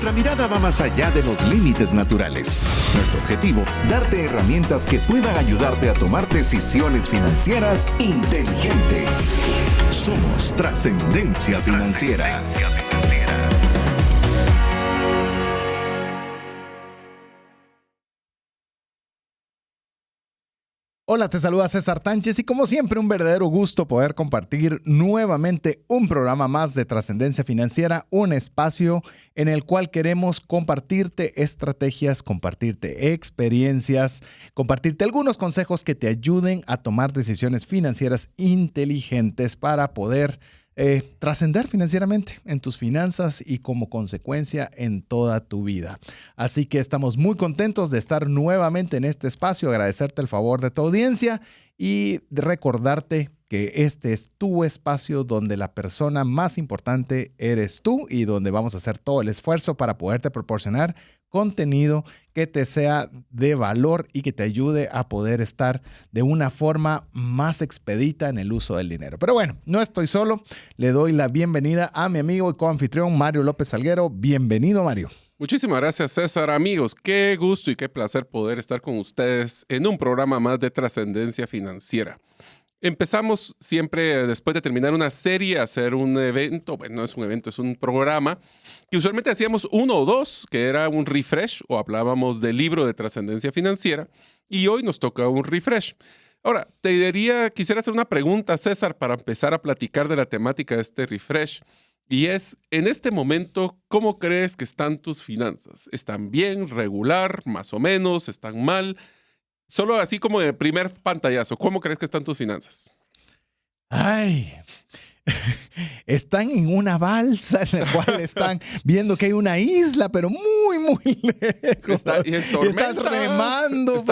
Nuestra mirada va más allá de los límites naturales. Nuestro objetivo, darte herramientas que puedan ayudarte a tomar decisiones financieras inteligentes. Somos Trascendencia Financiera. Hola, te saluda César Tánchez y como siempre un verdadero gusto poder compartir nuevamente un programa más de Trascendencia Financiera, un espacio en el cual queremos compartirte estrategias, compartirte experiencias, compartirte algunos consejos que te ayuden a tomar decisiones financieras inteligentes para poder trascender financieramente en tus finanzas y como consecuencia en toda tu vida. Así que estamos muy contentos de estar nuevamente en este espacio, agradecerte el favor de tu audiencia y de recordarte que este es tu espacio donde la persona más importante eres tú y donde vamos a hacer todo el esfuerzo para poderte proporcionar contenido que te sea de valor y que te ayude a poder estar de una forma más expedita en el uso del dinero. Pero bueno, no estoy solo. Le doy la bienvenida a mi amigo y coanfitrión Mario López Salguero. Bienvenido, Mario. Muchísimas gracias, César. Amigos, qué gusto y qué placer poder estar con ustedes en un programa más de Trascendencia Financiera. Empezamos siempre, después de terminar una serie, a hacer un evento. Bueno, no es un evento, es un programa que usualmente hacíamos uno o dos, que era un refresh o hablábamos del libro de Trascendencia Financiera. Y hoy nos toca un refresh. Ahora, quisiera hacer una pregunta, César, para empezar a platicar de la temática de este refresh. Y es, en este momento, ¿cómo crees que están tus finanzas? ¿Están bien, regular, más o menos? ¿Están mal? Solo así como de primer pantallazo, ¿cómo crees que están tus finanzas? Ay, están en una balsa en la cual están viendo que hay una isla, pero muy, muy lejos. Y estás remando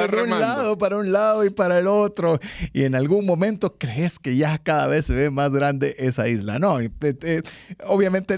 para un lado y para el otro. Y en algún momento crees que ya cada vez se ve más grande esa isla. No, obviamente,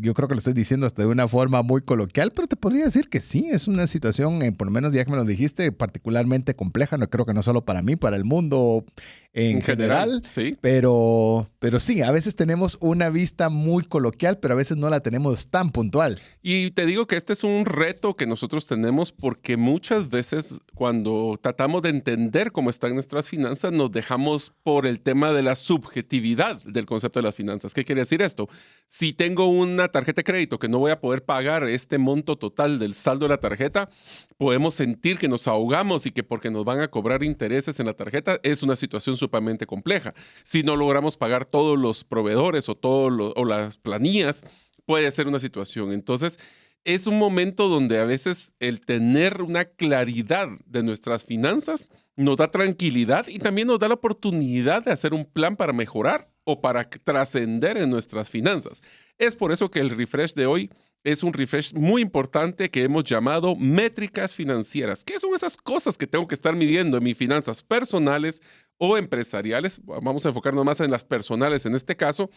yo creo que lo estoy diciendo hasta de una forma muy coloquial, pero te podría decir que sí, es una situación, por lo menos ya que me lo dijiste, particularmente compleja. No creo que no solo para mí, para el mundo en general. Sí. Pero sí, a veces tenemos una vista muy coloquial, pero a veces no la tenemos tan puntual. Y te digo que este es un reto que nosotros tenemos porque muchas veces cuando tratamos de entender cómo están nuestras finanzas, nos dejamos por el tema de la subjetividad del concepto de las finanzas. ¿Qué quiere decir esto? Si tengo una tarjeta de crédito que no voy a poder pagar este monto total del saldo de la tarjeta, podemos sentir que nos ahogamos y que porque nos van a cobrar intereses en la tarjeta es una situación sumamente compleja. Si no logramos pagar todos los proveedores o las planillas, puede ser una situación. Entonces, es un momento donde a veces el tener una claridad de nuestras finanzas nos da tranquilidad y también nos da la oportunidad de hacer un plan para mejorar o para trascender en nuestras finanzas. Es por eso que el refresh de hoy es un refresh muy importante que hemos llamado métricas financieras. ¿Qué son esas cosas que tengo que estar midiendo en mis finanzas personales o empresariales? Vamos a enfocarnos más en las personales en este caso,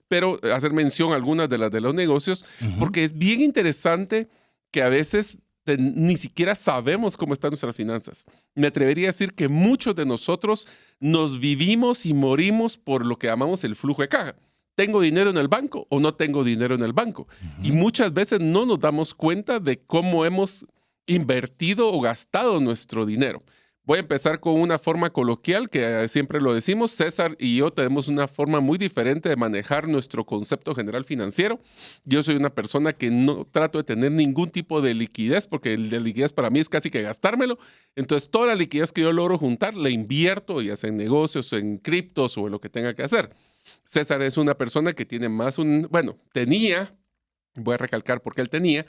pero hacer mención a algunas de las de los negocios, porque es bien interesante que a veces ni siquiera sabemos cómo están nuestras finanzas. Me atrevería a decir que muchos de nosotros nos vivimos y morimos por lo que llamamos el flujo de caja. ¿Tengo dinero en el banco o no tengo dinero en el banco? Y muchas veces no nos damos cuenta de cómo hemos invertido o gastado nuestro dinero. Voy a empezar con una forma coloquial que siempre lo decimos. César y yo tenemos una forma muy diferente de manejar nuestro concepto general financiero. Yo soy una persona que no trato de tener ningún tipo de liquidez porque la liquidez para mí es casi que gastármelo. Entonces, toda la liquidez que yo logro juntar la invierto, ya sea en negocios, en criptos o en lo que tenga que hacer. César es una persona que tiene tenía, voy a recalcar porque él tenía,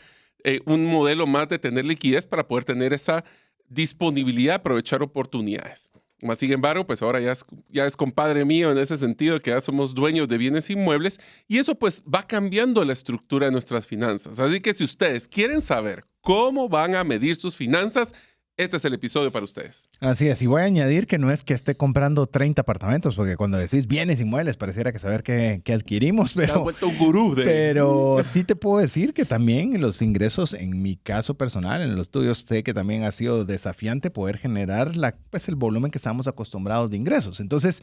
un modelo más de tener liquidez para poder tener esa disponibilidad de aprovechar oportunidades. Más sin embargo, pues ahora ya es compadre mío en ese sentido, que ya somos dueños de bienes inmuebles y eso pues va cambiando la estructura de nuestras finanzas. Así que si ustedes quieren saber cómo van a medir sus finanzas, este es el episodio para ustedes. Así es, y voy a añadir que no es que esté comprando 30 apartamentos, porque cuando decís bienes inmuebles pareciera que saber qué adquirimos, pero... Te has vuelto un gurú Pero sí te puedo decir que también los ingresos, en mi caso personal, en los tuyos, sé que también ha sido desafiante poder generar el volumen que estamos acostumbrados de ingresos. Entonces,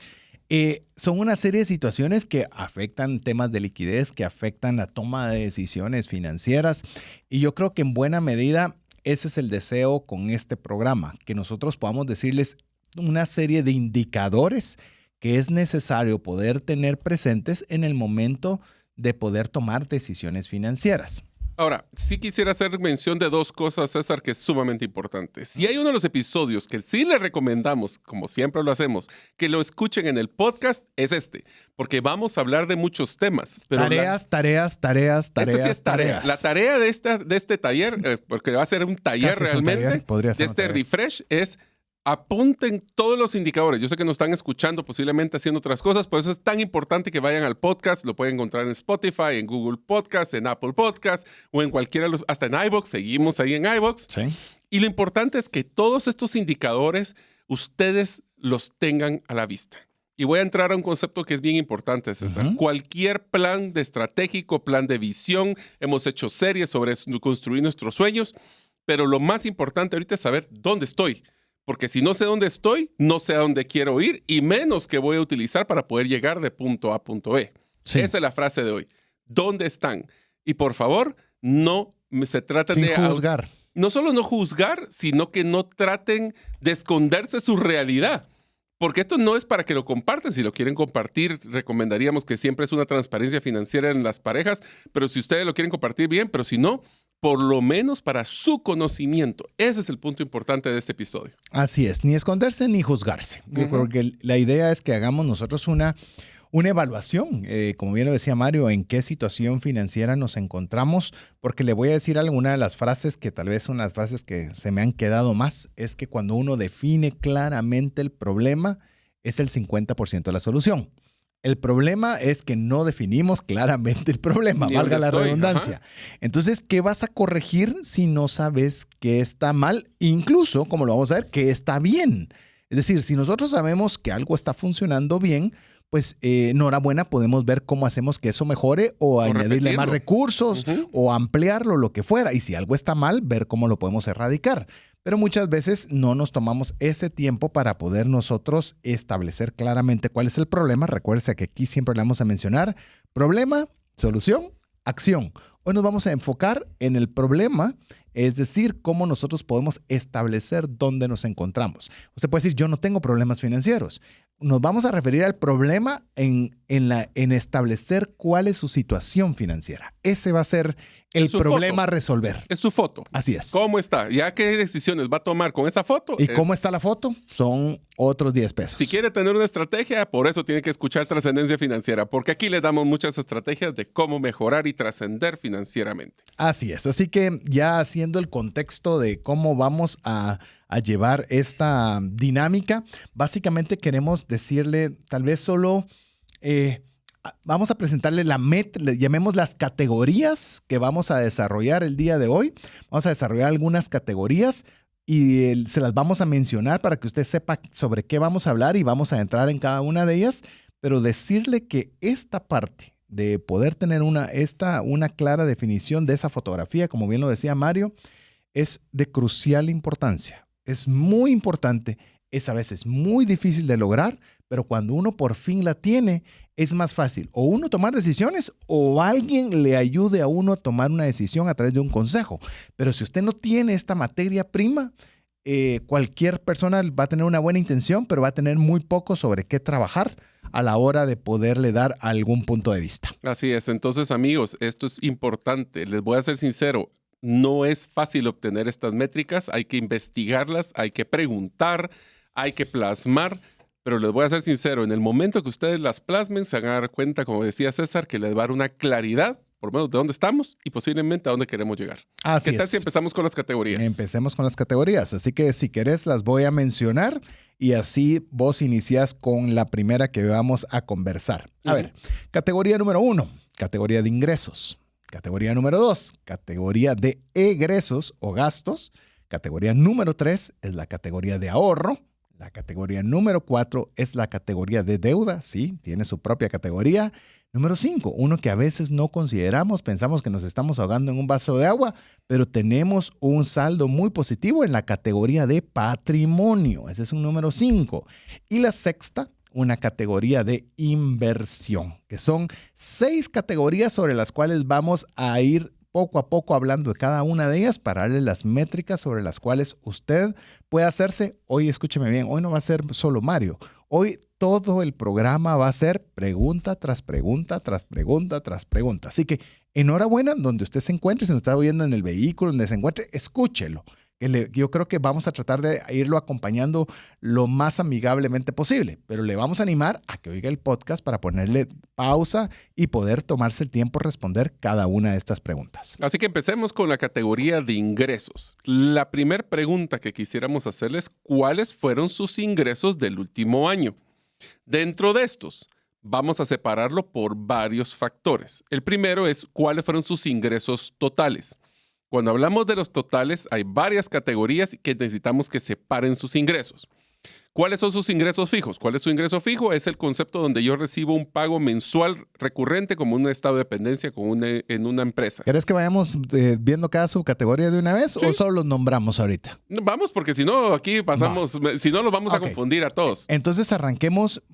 Son una serie de situaciones que afectan temas de liquidez, que afectan la toma de decisiones financieras. Y yo creo que en buena medida ese es el deseo con este programa, que nosotros podamos decirles una serie de indicadores que es necesario poder tener presentes en el momento de poder tomar decisiones financieras. Ahora, sí quisiera hacer mención de dos cosas, César, que es sumamente importante. Si hay uno de los episodios que sí les recomendamos, como siempre lo hacemos, que lo escuchen en el podcast, es este, porque vamos a hablar de muchos temas. Pero tareas. Esta sí es tarea. La tarea de este taller, porque va a ser un taller Casi realmente, un taller, podría ser de un este taller. refresh, es apunten todos los indicadores. Yo sé que nos están escuchando, posiblemente haciendo otras cosas, por eso es tan importante que vayan al podcast. Lo pueden encontrar en Spotify, en Google Podcast, en Apple Podcast o en cualquiera, hasta en iVoox. Seguimos ahí en iVoox. Sí. Y lo importante es que todos estos indicadores ustedes los tengan a la vista. Y voy a entrar a un concepto que es bien importante, César. Cualquier plan de estratégico, plan de visión, hemos hecho series sobre construir nuestros sueños, pero lo más importante ahorita es saber dónde estoy. Porque si no sé dónde estoy, no sé a dónde quiero ir y menos qué voy a utilizar para poder llegar de punto A a punto B. Sí. Esa es la frase de hoy. ¿Dónde están? Y por favor, no se traten de juzgar. No solo no juzgar, sino que no traten de esconderse su realidad. Porque esto no es para que lo compartan. Si lo quieren compartir, recomendaríamos que siempre es una transparencia financiera en las parejas. Pero si ustedes lo quieren compartir, bien. Pero si no, por lo menos para su conocimiento. Ese es el punto importante de este episodio. Así es. Ni esconderse ni juzgarse. Yo creo que la idea es que hagamos nosotros una evaluación, como bien lo decía Mario, en qué situación financiera nos encontramos, porque le voy a decir alguna de las frases que tal vez son las frases que se me han quedado más, es que cuando uno define claramente el problema, es el 50% de la solución. El problema es que no definimos claramente el problema, valga la redundancia. Entonces, ¿qué vas a corregir si no sabes qué está mal? Incluso, como lo vamos a ver, qué está bien. Es decir, si nosotros sabemos que algo está funcionando bien, pues enhorabuena, podemos ver cómo hacemos que eso mejore o añadirle más recursos o ampliarlo, lo que fuera. Y si algo está mal, ver cómo lo podemos erradicar. Pero muchas veces no nos tomamos ese tiempo para poder nosotros establecer claramente cuál es el problema. Recuerde que aquí siempre le vamos a mencionar problema, solución, acción. Hoy nos vamos a enfocar en el problema, es decir, cómo nosotros podemos establecer dónde nos encontramos. Usted puede decir, yo no tengo problemas financieros. Nos vamos a referir al problema en establecer cuál es su situación financiera. Ese va a ser el problema a resolver. Es su foto. Así es. ¿Cómo está? ¿Ya qué decisiones va a tomar con esa foto? ¿Y cómo está la foto? Son otros 10 pesos. Si quiere tener una estrategia, por eso tiene que escuchar Trascendencia Financiera, porque aquí le damos muchas estrategias de cómo mejorar y trascender financieramente. Así es. Así que ya haciendo el contexto de cómo vamos a llevar esta dinámica, básicamente queremos decirle tal vez solo, vamos a presentarle la meta, llamemos las categorías que vamos a desarrollar el día de hoy. Vamos a desarrollar algunas categorías y se las vamos a mencionar para que usted sepa sobre qué vamos a hablar y vamos a entrar en cada una de ellas, pero decirle que esta parte de poder tener una clara definición de esa fotografía, como bien lo decía Mario, es de crucial importancia. Es muy importante, es a veces muy difícil de lograr, pero cuando uno por fin la tiene, es más fácil o uno tomar decisiones o alguien le ayude a uno a tomar una decisión a través de un consejo. Pero si usted no tiene esta materia prima, cualquier persona va a tener una buena intención, pero va a tener muy poco sobre qué trabajar a la hora de poderle dar algún punto de vista. Así es. Entonces, amigos, esto es importante. Les voy a ser sincero. No es fácil obtener estas métricas, hay que investigarlas, hay que preguntar, hay que plasmar, pero les voy a ser sincero, en el momento que ustedes las plasmen se van a dar cuenta, como decía César, que les va a dar una claridad, por lo menos de dónde estamos y posiblemente a dónde queremos llegar. Así ¿Qué tal es. si empezamos con las categorías? Empecemos con las categorías, así que si querés las voy a mencionar y así vos iniciás con la primera que vamos a conversar. A ver, categoría número 1, categoría de ingresos. Categoría número 2, categoría de egresos o gastos. Categoría número 3 es la categoría de ahorro. La categoría número 4 es la categoría de deuda. Sí, tiene su propia categoría. Número 5, uno que a veces no consideramos, pensamos que nos estamos ahogando en un vaso de agua, pero tenemos un saldo muy positivo en la categoría de patrimonio. Ese es un número 5. Y la sexta, una categoría de inversión, que son 6 categorías sobre las cuales vamos a ir poco a poco hablando de cada una de ellas para darle las métricas sobre las cuales usted puede hacerse. Hoy, escúcheme bien, hoy no va a ser solo Mario. Hoy todo el programa va a ser pregunta tras pregunta, tras pregunta, tras pregunta. Así que enhorabuena donde usted se encuentre, si nos está oyendo en el vehículo, donde se encuentre, escúchelo. Yo creo que vamos a tratar de irlo acompañando lo más amigablemente posible, pero le vamos a animar a que oiga el podcast para ponerle pausa y poder tomarse el tiempo de responder cada una de estas preguntas. Así que empecemos con la categoría de ingresos. La primera pregunta que quisiéramos hacerles, ¿cuáles fueron sus ingresos del último año? Dentro de estos, vamos a separarlo por varios factores. El primero es cuáles fueron sus ingresos totales. Cuando hablamos de los totales, hay varias categorías que necesitamos que separen sus ingresos. ¿Cuáles son sus ingresos fijos? ¿Cuál es su ingreso fijo? Es el concepto donde yo recibo un pago mensual recurrente como un estado de dependencia en una empresa. ¿Querés que vayamos viendo cada subcategoría de una vez o solo los nombramos ahorita? Vamos, porque si no, aquí pasamos, si no, los vamos a confundir a todos. Entonces arranquemos,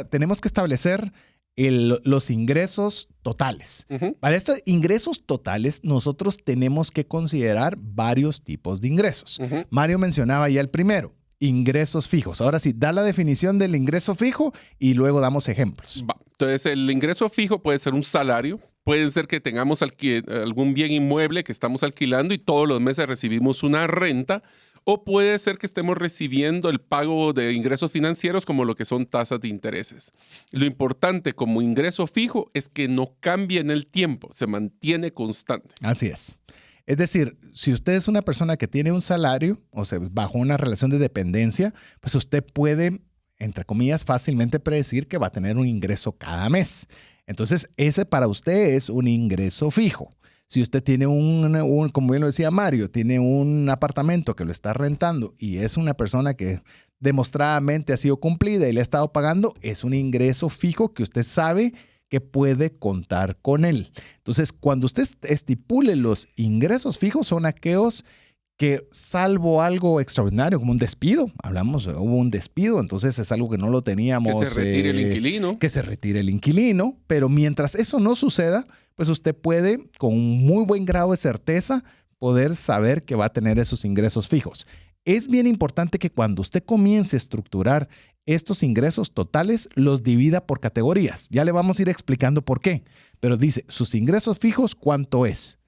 tenemos que establecer los ingresos totales. Para estos ingresos totales, nosotros tenemos que considerar varios tipos de ingresos. Mario mencionaba ya el primero, ingresos fijos. Ahora sí, da la definición del ingreso fijo y luego damos ejemplos. Entonces, el ingreso fijo puede ser un salario, puede ser que tengamos algún bien inmueble que estamos alquilando y todos los meses recibimos una renta, o puede ser que estemos recibiendo el pago de ingresos financieros como lo que son tasas de intereses. Lo importante como ingreso fijo es que no cambie en el tiempo, se mantiene constante. Así es. Es decir, si usted es una persona que tiene un salario, o sea, bajo una relación de dependencia, pues usted puede, entre comillas, fácilmente predecir que va a tener un ingreso cada mes. Entonces, ese para usted es un ingreso fijo. Si usted tiene como bien lo decía Mario, tiene un apartamento que lo está rentando y es una persona que demostradamente ha sido cumplida y le ha estado pagando, es un ingreso fijo que usted sabe que puede contar con él. Entonces, cuando usted estipule los ingresos fijos, son aquellos que salvo algo extraordinario, como un despido, hubo un despido, entonces es algo que no lo teníamos. Que se retire el inquilino. Que se retire el inquilino, pero mientras eso no suceda, pues usted puede, con un muy buen grado de certeza, poder saber que va a tener esos ingresos fijos. Es bien importante que cuando usted comience a estructurar estos ingresos totales, los divida por categorías. Ya le vamos a ir explicando por qué, pero dice, sus ingresos fijos, ¿cuánto es?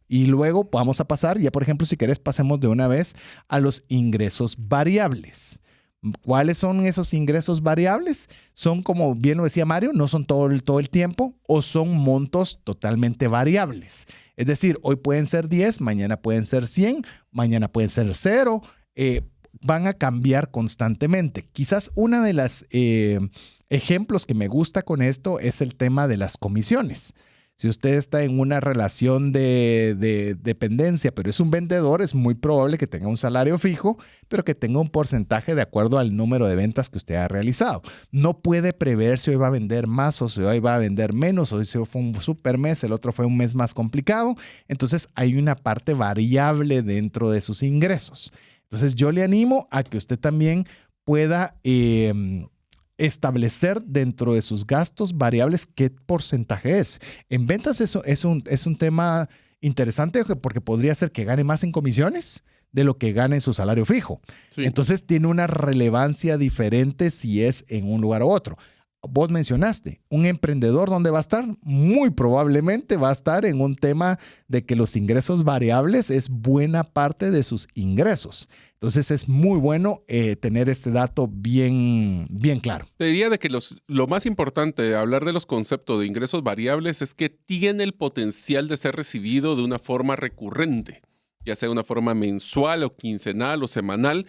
Y luego vamos a pasar, ya por ejemplo, si querés, pasemos de una vez a los ingresos variables. ¿Cuáles son esos ingresos variables? Son, como bien lo decía Mario, no son todo el tiempo o son montos totalmente variables. Es decir, hoy pueden ser 10, mañana pueden ser 100, mañana pueden ser 0. Van a cambiar constantemente. Quizás una de las ejemplos que me gusta con esto es el tema de las comisiones. Si usted está en una relación de dependencia, pero es un vendedor, es muy probable que tenga un salario fijo, pero que tenga un porcentaje de acuerdo al número de ventas que usted ha realizado. No puede prever si hoy va a vender más o si hoy va a vender menos, o si hoy fue un super mes, el otro fue un mes más complicado. Entonces hay una parte variable dentro de sus ingresos. Entonces yo le animo a que usted también pueda establecer dentro de sus gastos variables qué porcentaje es. En ventas eso es un tema interesante porque podría ser que gane más en comisiones de lo que gane en su salario fijo. Sí. Entonces tiene una relevancia diferente si es en un lugar u otro. Vos mencionaste, un emprendedor, ¿dónde va a estar? Muy probablemente va a estar en un tema de que los ingresos variables es buena parte de sus ingresos. Entonces es muy bueno tener este dato bien claro. Te diría de que lo más importante de hablar de los conceptos de ingresos variables es que tiene el potencial de ser recibido de una forma recurrente, ya sea de una forma mensual o quincenal o semanal,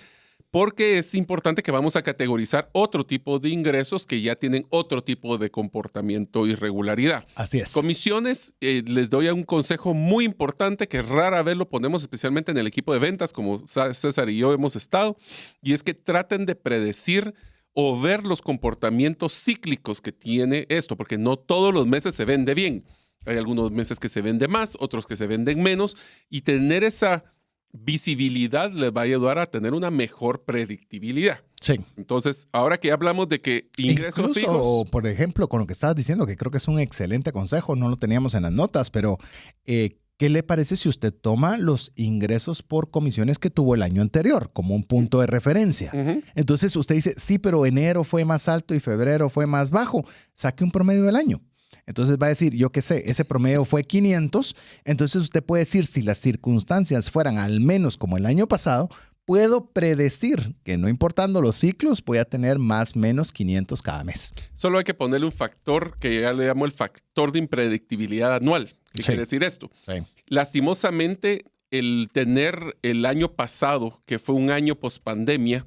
porque es importante que vamos a categorizar otro tipo de ingresos que ya tienen otro tipo de comportamiento y regularidad. Así es. Comisiones, les doy un consejo muy importante que rara vez lo ponemos, especialmente en el equipo de ventas, como César y yo hemos estado, y es que traten de predecir o ver los comportamientos cíclicos que tiene esto, porque no todos los meses se vende bien. Hay algunos meses que se vende más, otros que se venden menos, y tener esa visibilidad les va a ayudar a tener una mejor predictibilidad. Sí. Entonces, ahora que hablamos de que ingresos Incluso, fijos... por ejemplo, con lo que estabas diciendo, que creo que es un excelente consejo, no lo teníamos en las notas, pero ¿qué le parece si usted toma los ingresos por comisiones que tuvo el año anterior como un punto de referencia? Ujú. Entonces usted dice, sí, pero enero fue más alto y febrero fue más bajo. Saque un promedio del año. Entonces va a decir, yo qué sé, ese promedio fue 500. Entonces usted puede decir, si las circunstancias fueran al menos como el año pasado, puedo predecir que no importando los ciclos, voy a tener más o menos 500 cada mes. Solo hay que ponerle un factor que ya le llamo el factor de impredictibilidad anual. ¿Qué quiere decir esto? Sí. Lastimosamente, el tener el año pasado, que fue un año post-pandemia,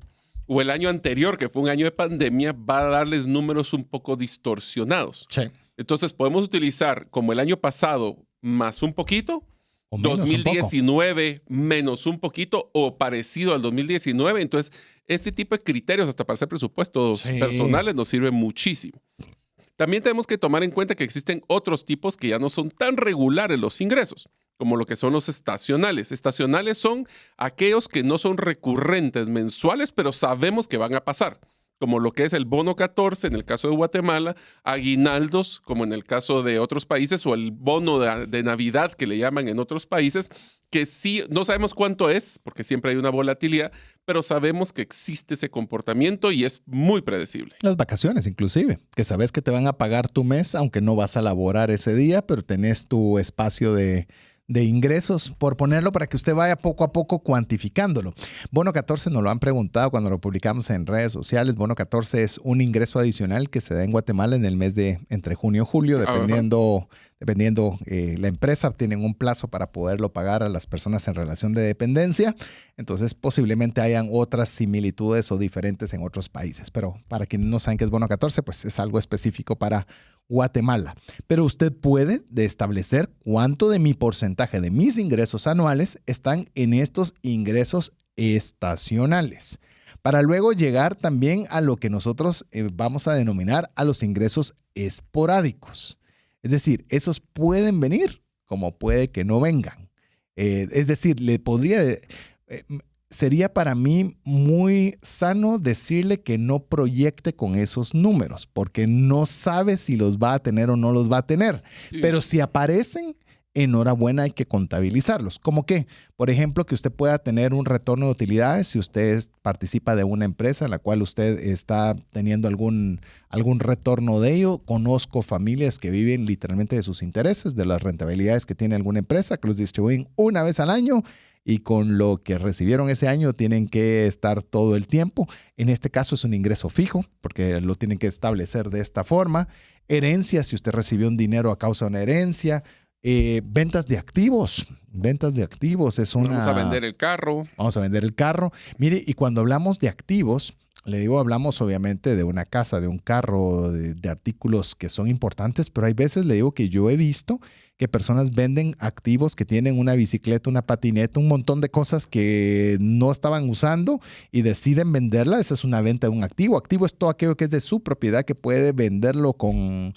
o el año anterior, que fue un año de pandemia, va a darles números un poco distorsionados. Sí. Entonces, podemos utilizar como el año pasado más un poquito, O menos 2019 menos un poquito o parecido al 2019. Entonces, este tipo de criterios hasta para hacer presupuestos personales nos sirve muchísimo. También tenemos que tomar en cuenta que existen otros tipos que ya no son tan regulares los ingresos, como lo que son los estacionales. Estacionales son aquellos que no son recurrentes mensuales, pero sabemos que van a pasar, como lo que es el bono 14 en el caso de Guatemala, aguinaldos como en el caso de otros países, o el bono de Navidad que le llaman en otros países, que sí, no sabemos cuánto es, porque siempre hay una volatilidad, pero sabemos que existe ese comportamiento y es muy predecible. Las vacaciones inclusive, que sabes que te van a pagar tu mes, aunque no vas a laborar ese día, pero tenés tu espacio de ingresos, por ponerlo, para que usted vaya poco a poco cuantificándolo. Bono 14 nos lo han preguntado cuando lo publicamos en redes sociales. Bono 14 es un ingreso adicional que se da en Guatemala en el mes de entre junio y julio, dependiendo la empresa. Tienen un plazo para poderlo pagar a las personas en relación de dependencia. Entonces, posiblemente hayan otras similitudes o diferentes en otros países. Pero para quienes no saben qué es Bono 14, pues es algo específico para Guatemala. Pero usted puede establecer cuánto de mi porcentaje de mis ingresos anuales están en estos ingresos estacionales, para luego llegar también a lo que nosotros vamos a denominar a los ingresos esporádicos. Es decir, esos pueden venir como puede que no vengan. Es decir, sería para mí muy sano decirle que no proyecte con esos números, porque no sabe si los va a tener o no los va a tener. Sí. Pero si aparecen, enhorabuena, hay que contabilizarlos. ¿Cómo qué? Por ejemplo, que usted pueda tener un retorno de utilidades si usted participa de una empresa en la cual usted está teniendo algún retorno de ello. Conozco familias que viven literalmente de sus intereses, de las rentabilidades que tiene alguna empresa, que los distribuyen una vez al año, y con lo que recibieron ese año tienen que estar todo el tiempo. En este caso es un ingreso fijo, porque lo tienen que establecer de esta forma. Herencia, si usted recibió un dinero a causa de una herencia. Ventas de activos. Ventas de activos es una... Vamos a vender el carro. Vamos a vender el carro. Mire, y cuando hablamos de activos, le digo, hablamos obviamente de una casa, de un carro, de artículos que son importantes, pero hay veces, le digo, que yo he visto que personas venden activos que tienen una bicicleta, una patineta, un montón de cosas que no estaban usando y deciden venderla. Esa es una venta de un activo. Activo es todo aquello que es de su propiedad, que puede venderlo con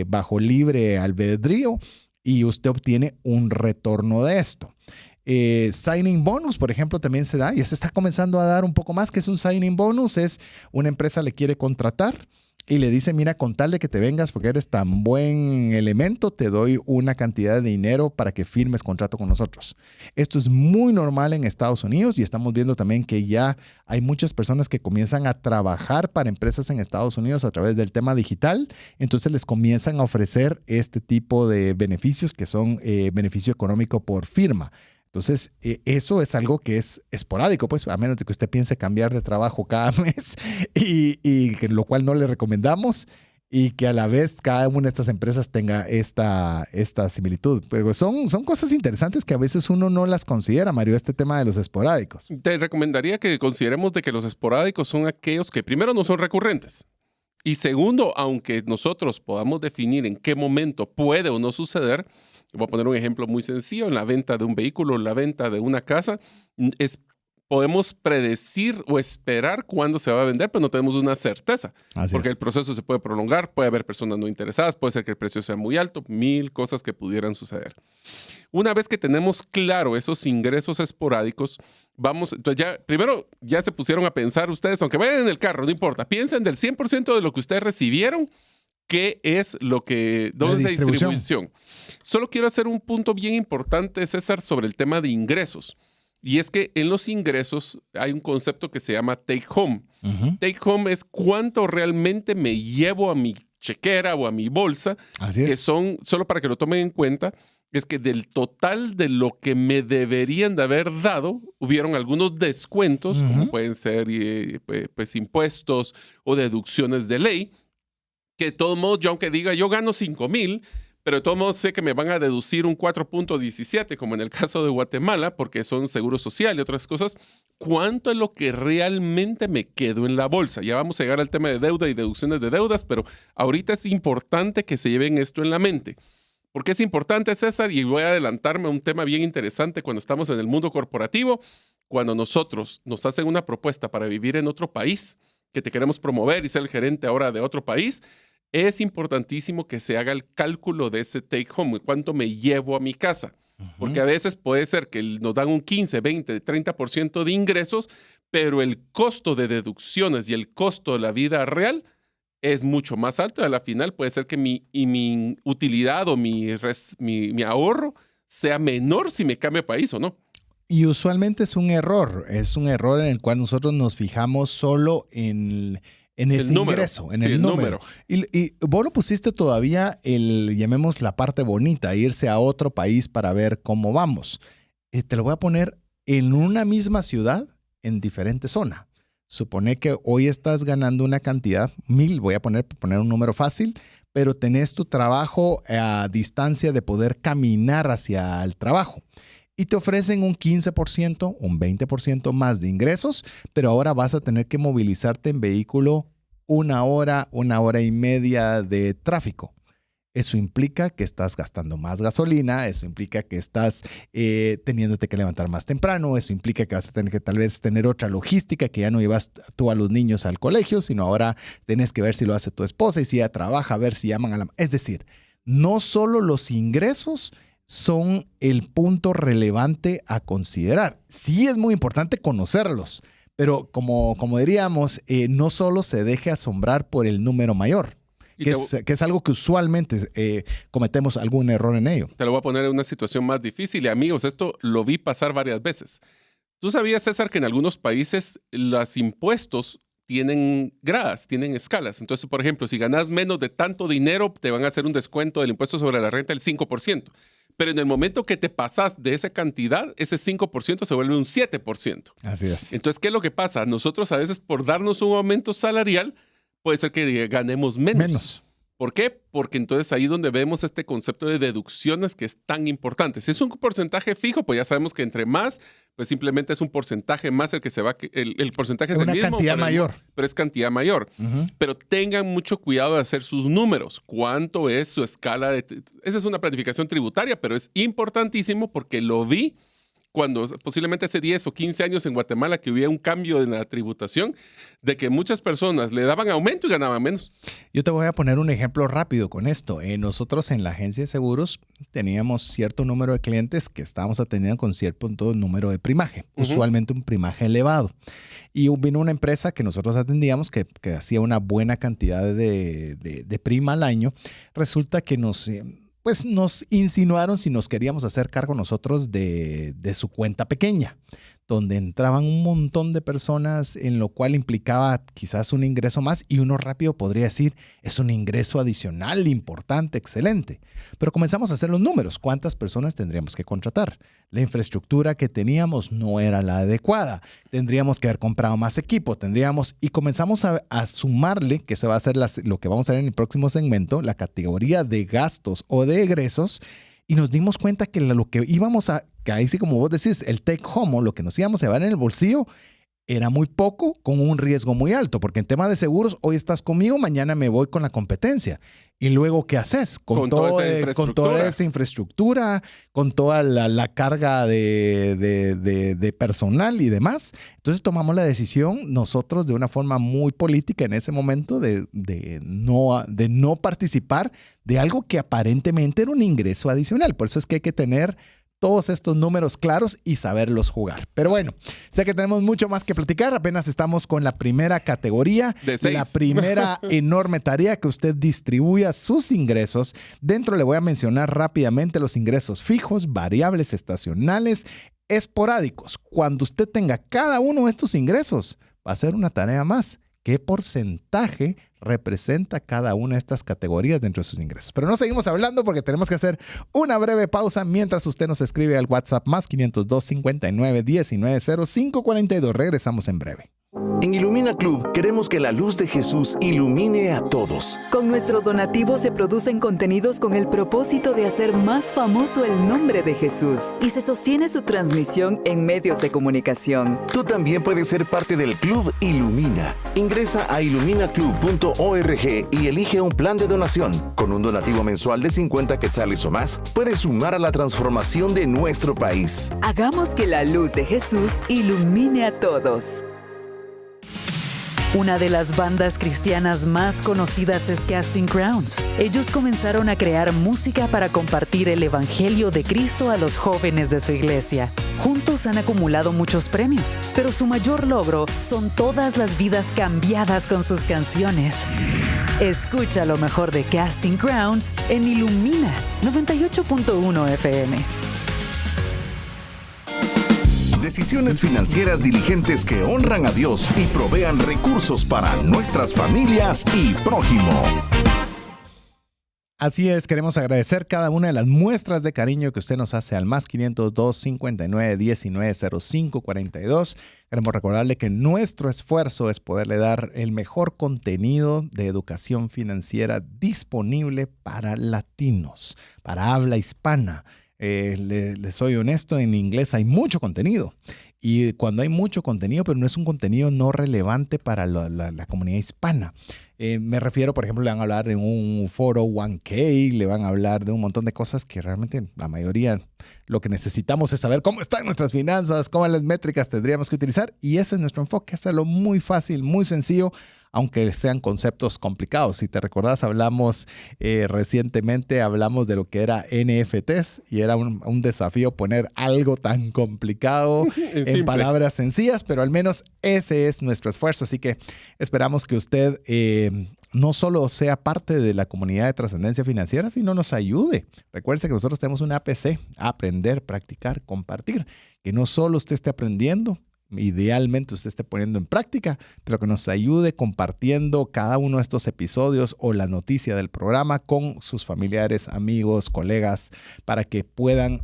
bajo libre albedrío, y usted obtiene un retorno de esto. Signing bonus, por ejemplo, también se da, y se está comenzando a dar un poco más. Que es un signing bonus? Es una empresa le quiere contratar y le dice, mira, con tal de que te vengas porque eres tan buen elemento, te doy una cantidad de dinero para que firmes contrato con nosotros. Esto es muy normal en Estados Unidos, y estamos viendo también que ya hay muchas personas que comienzan a trabajar para empresas en Estados Unidos a través del tema digital. Entonces les comienzan a ofrecer este tipo de beneficios que son beneficio económico por firma. Entonces, eso es algo que es esporádico, pues, a menos de que usted piense cambiar de trabajo cada mes, y lo cual no le recomendamos, y que a la vez cada una de estas empresas tenga esta similitud. Pero son cosas interesantes que a veces uno no las considera, Mario, este tema de los esporádicos. Te recomendaría que consideremos de que los esporádicos son aquellos que primero no son recurrentes. Y segundo, aunque nosotros podamos definir en qué momento puede o no suceder, voy a poner un ejemplo muy sencillo: en la venta de un vehículo, en la venta de una casa, es podemos predecir o esperar cuándo se va a vender, pero no tenemos una certeza. Porque el proceso se puede prolongar, puede haber personas no interesadas, puede ser que el precio sea muy alto, 1000 cosas que pudieran suceder. Una vez que tenemos claro esos ingresos esporádicos, entonces primero ya se pusieron a pensar ustedes, aunque vayan en el carro, no importa, piensen del 100% de lo que ustedes recibieron, ¿qué es dónde es la distribución? Solo quiero hacer un punto bien importante, César, sobre el tema de ingresos. Y es que en los ingresos hay un concepto que se llama take home. Take home es cuánto realmente me llevo a mi chequera o a mi bolsa, que son, solo para que lo tomen en cuenta, es que del total de lo que me deberían de haber dado, hubieron algunos descuentos, como pueden ser pues, impuestos o deducciones de ley, que de todos modos, yo aunque diga yo gano 5,000, pero de todos modos sé que me van a deducir un 4.17, como en el caso de Guatemala, porque son seguro social y otras cosas. ¿Cuánto es lo que realmente me quedo en la bolsa? Ya vamos a llegar al tema de deuda y deducciones de deudas, pero ahorita es importante que se lleven esto en la mente. ¿Por qué es importante, César? Y voy a adelantarme a un tema bien interesante cuando estamos en el mundo corporativo. Cuando nos hacen una propuesta para vivir en otro país, que te queremos promover y ser el gerente ahora de otro país, es importantísimo que se haga el cálculo de ese take home, cuánto me llevo a mi casa. Porque a veces puede ser que nos dan un 15, 20, 30% de ingresos, pero el costo de deducciones y el costo de la vida real es mucho más alto. A la final puede ser que mi utilidad o mi ahorro sea menor si me cambio de país o no. Y usualmente es un error en el cual nosotros nos fijamos solo en ese ingreso, en el número. Y vos lo pusiste todavía, llamemos la parte bonita, irse a otro país para ver cómo vamos. Te lo voy a poner en una misma ciudad, en diferente zona. Supone que hoy estás ganando una cantidad, 1,000, voy a poner un número fácil, pero tenés tu trabajo a distancia de poder caminar hacia el trabajo. Y te ofrecen un 15%, un 20% más de ingresos, pero ahora vas a tener que movilizarte en vehículo 1 hora, 1 hora y media de tráfico. Eso implica que estás gastando más gasolina, eso implica que estás teniéndote que levantar más temprano, eso implica que vas a tener que tal vez tener otra logística, que ya no llevas tú a los niños al colegio, sino ahora tienes que ver si lo hace tu esposa y si ella trabaja, a ver si llaman a la... Es decir, no solo los ingresos son el punto relevante a considerar. Sí es muy importante conocerlos, pero como diríamos, no solo se deje asombrar por el número mayor, que es algo que usualmente cometemos algún error en ello. Te lo voy a poner en una situación más difícil. Y amigos, esto lo vi pasar varias veces. ¿Tú sabías, César, que en algunos países los impuestos tienen gradas, tienen escalas? Entonces, por ejemplo, si ganas menos de tanto dinero, te van a hacer un descuento del impuesto sobre la renta del 5%. Pero en el momento que te pasas de esa cantidad, ese 5% se vuelve un 7%. Así es. Entonces, ¿qué es lo que pasa? Nosotros a veces por darnos un aumento salarial, puede ser que ganemos menos. ¿Por qué? Porque entonces ahí donde vemos este concepto de deducciones que es tan importante. Si es un porcentaje fijo, pues ya sabemos que entre más, pues simplemente es un porcentaje más el que se va, el porcentaje es el mismo. Una cantidad mayor. Pero es cantidad mayor. Pero tengan mucho cuidado de hacer sus números. ¿Cuánto es su escala de... Esa es una planificación tributaria, pero es importantísimo porque lo vi cuando posiblemente hace 10 o 15 años en Guatemala que hubiera un cambio en la tributación, de que muchas personas le daban aumento y ganaban menos. Yo te voy a poner un ejemplo rápido con esto. Nosotros en la agencia de seguros teníamos cierto número de clientes que estábamos atendiendo con cierto número de primaje, usualmente un primaje elevado. Y vino una empresa que nosotros atendíamos que hacía una buena cantidad de prima al año. Resulta que nos insinuaron si nos queríamos hacer cargo nosotros de su cuenta pequeña, donde entraban un montón de personas, en lo cual implicaba quizás un ingreso más, y uno rápido podría decir, es un ingreso adicional importante, excelente. Pero comenzamos a hacer los números. ¿Cuántas personas tendríamos que contratar? La infraestructura que teníamos no era la adecuada. Tendríamos que haber comprado más equipo, y comenzamos a sumarle, que se va a hacer lo que vamos a ver en el próximo segmento, la categoría de gastos o de egresos, y nos dimos cuenta que lo que íbamos a, que ahí sí como vos decís, el take home, lo que nos íbamos a llevar en el bolsillo, era muy poco con un riesgo muy alto, porque en tema de seguros, hoy estás conmigo, mañana me voy con la competencia. ¿Y luego qué haces? Con toda esa infraestructura, con toda la carga de personal y demás. Entonces tomamos la decisión nosotros de una forma muy política en ese momento de no participar de algo que aparentemente era un ingreso adicional. Por eso es que hay que tener todos estos números claros y saberlos jugar. Pero bueno, sé que tenemos mucho más que platicar. Apenas estamos con la primera categoría, la primera enorme tarea, que usted distribuya sus ingresos. Dentro le voy a mencionar rápidamente los ingresos fijos, variables, estacionales, esporádicos. Cuando usted tenga cada uno de estos ingresos, va a ser una tarea más. ¿Qué porcentaje representa cada una de estas categorías dentro de sus ingresos? Pero no seguimos hablando porque tenemos que hacer una breve pausa mientras usted nos escribe al WhatsApp más 502 59 19 05 42. Regresamos en breve. En Ilumina Club queremos que la luz de Jesús ilumine a todos. Con nuestro donativo se producen contenidos con el propósito de hacer más famoso el nombre de Jesús y se sostiene su transmisión en medios de comunicación. Tú también puedes ser parte del Club Ilumina. Ingresa a iluminaclub.org y elige un plan de donación. Con un donativo mensual de 50 quetzales o más, puedes sumar a la transformación de nuestro país. Hagamos que la luz de Jesús ilumine a todos. Una de las bandas cristianas más conocidas es Casting Crowns. Ellos comenzaron a crear música para compartir el Evangelio de Cristo a los jóvenes de su iglesia. Juntos han acumulado muchos premios, pero su mayor logro son todas las vidas cambiadas con sus canciones. Escucha lo mejor de Casting Crowns en Ilumina 98.1 FM. Decisiones financieras diligentes que honran a Dios y provean recursos para nuestras familias y prójimo. Así es, queremos agradecer cada una de las muestras de cariño que usted nos hace al más 502 59 19 05 42. Queremos recordarle que nuestro esfuerzo es poderle dar el mejor contenido de educación financiera disponible para latinos, para habla hispana. Les soy honesto, en inglés hay mucho contenido. Y cuando hay mucho contenido, pero no es un contenido no relevante para la comunidad hispana. Me refiero, por ejemplo, le van a hablar de un 401k, le van a hablar de un montón de cosas que realmente la mayoría lo que necesitamos es saber cómo están nuestras finanzas, cómo las métricas tendríamos que utilizar. Y ese es nuestro enfoque, hacerlo muy fácil, muy sencillo, aunque sean conceptos complicados. Si te recordás, recientemente hablamos de lo que era NFTs y era un desafío poner algo tan complicado en palabras sencillas, pero al menos ese es nuestro esfuerzo. Así que esperamos que usted no solo sea parte de la comunidad de trascendencia financiera, sino nos ayude. Recuerde que nosotros tenemos una APC, aprender, practicar, compartir, que no solo usted esté aprendiendo, idealmente usted esté poniendo en práctica, pero que nos ayude compartiendo cada uno de estos episodios o la noticia del programa con sus familiares, amigos, colegas, para que puedan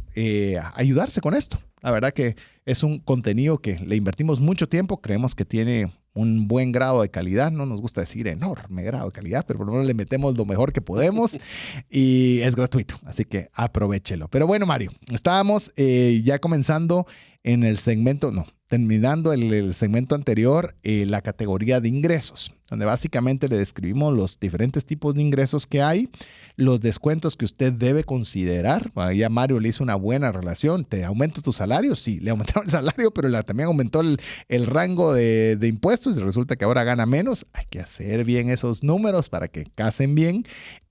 ayudarse con esto. La verdad que es un contenido que le invertimos mucho tiempo, creemos que tiene un buen grado de calidad, no nos gusta decir enorme grado de calidad, pero por lo menos le metemos lo mejor que podemos y es gratuito, así que aprovéchelo. Pero bueno, Mario, estábamos ya comenzando en el segmento, terminando el segmento anterior, la categoría de ingresos, donde básicamente le describimos los diferentes tipos de ingresos que hay, los descuentos que usted debe considerar. Bueno, ya Mario le hizo una buena relación. ¿Te aumenta tu salario? Sí, le aumentaron el salario, pero también aumentó el rango de impuestos y resulta que ahora gana menos. Hay que hacer bien esos números para que casen bien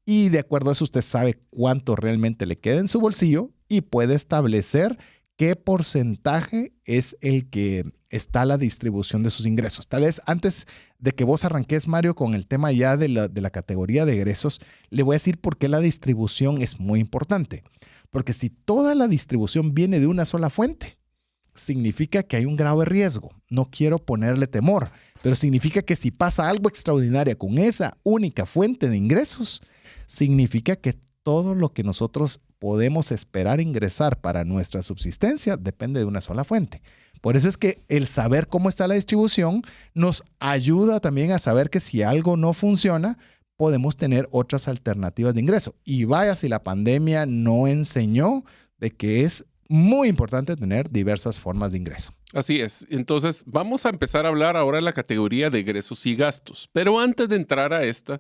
y de acuerdo a eso usted sabe cuánto realmente le queda en su bolsillo y puede establecer qué porcentaje es el que está la distribución de sus ingresos. Tal vez antes de que vos arranques, Mario, con el tema ya de la categoría de egresos, le voy a decir por qué la distribución es muy importante. Porque si toda la distribución viene de una sola fuente, significa que hay un grado de riesgo. No quiero ponerle temor, pero significa que si pasa algo extraordinario con esa única fuente de ingresos, significa que todo lo que nosotros podemos esperar ingresar para nuestra subsistencia depende de una sola fuente. Por eso es que el saber cómo está la distribución nos ayuda también a saber que si algo no funciona, podemos tener otras alternativas de ingreso. Y vaya si la pandemia no enseñó de que es muy importante tener diversas formas de ingreso. Así es. Entonces, vamos a empezar a hablar ahora de la categoría de egresos y gastos. Pero antes de entrar a esta,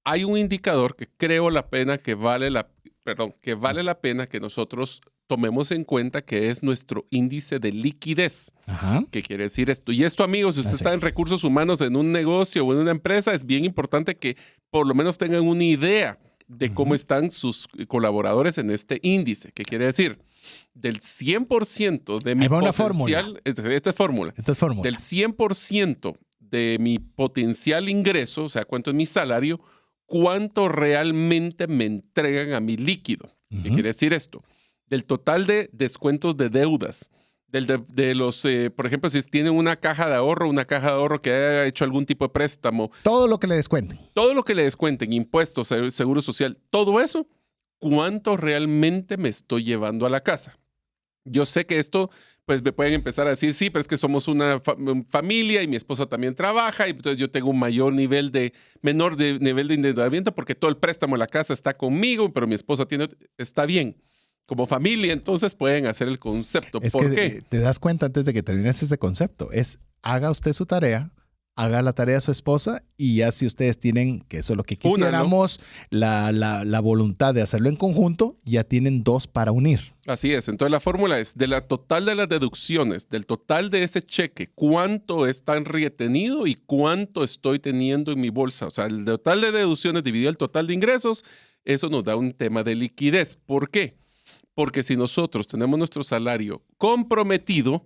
hay un indicador que vale la pena que nosotros tomemos en cuenta, que es nuestro índice de liquidez. Ajá. ¿Qué quiere decir esto? Y esto, amigos, si usted está en recursos humanos en un negocio o en una empresa, es bien importante que por lo menos tengan una idea de cómo están sus colaboradores en este índice. ¿Qué quiere decir? Del 100% de mi potencial... Esta es fórmula. Del 100% de mi potencial ingreso, o sea, cuánto es mi salario, cuánto realmente me entregan a mi líquido. ¿Qué quiere decir esto? Del total de descuentos de deudas, de los, por ejemplo, si tienen una caja de ahorro que haya hecho algún tipo de préstamo. Todo lo que le descuenten. Todo lo que le descuenten, impuestos, seguro social, todo eso, ¿cuánto realmente me estoy llevando a la casa? Yo sé que esto, pues me pueden empezar a decir, sí, pero es que somos una familia y mi esposa también trabaja y entonces yo tengo un menor nivel de endeudamiento porque todo el préstamo de la casa está conmigo, pero mi esposa está bien. Como familia, entonces pueden hacer el concepto. ¿Por qué? Te das cuenta antes de que termines ese concepto. Haga usted su tarea, haga la tarea de su esposa y ya si ustedes tienen, que eso es lo que quisiéramos, la voluntad de hacerlo en conjunto, ya tienen 2 para unir. Así es. Entonces la fórmula es de la total de las deducciones, del total de ese cheque, cuánto está retenido y cuánto estoy teniendo en mi bolsa. O sea, el total de deducciones dividido el total de ingresos, eso nos da un tema de liquidez. ¿Por qué? Porque si nosotros tenemos nuestro salario comprometido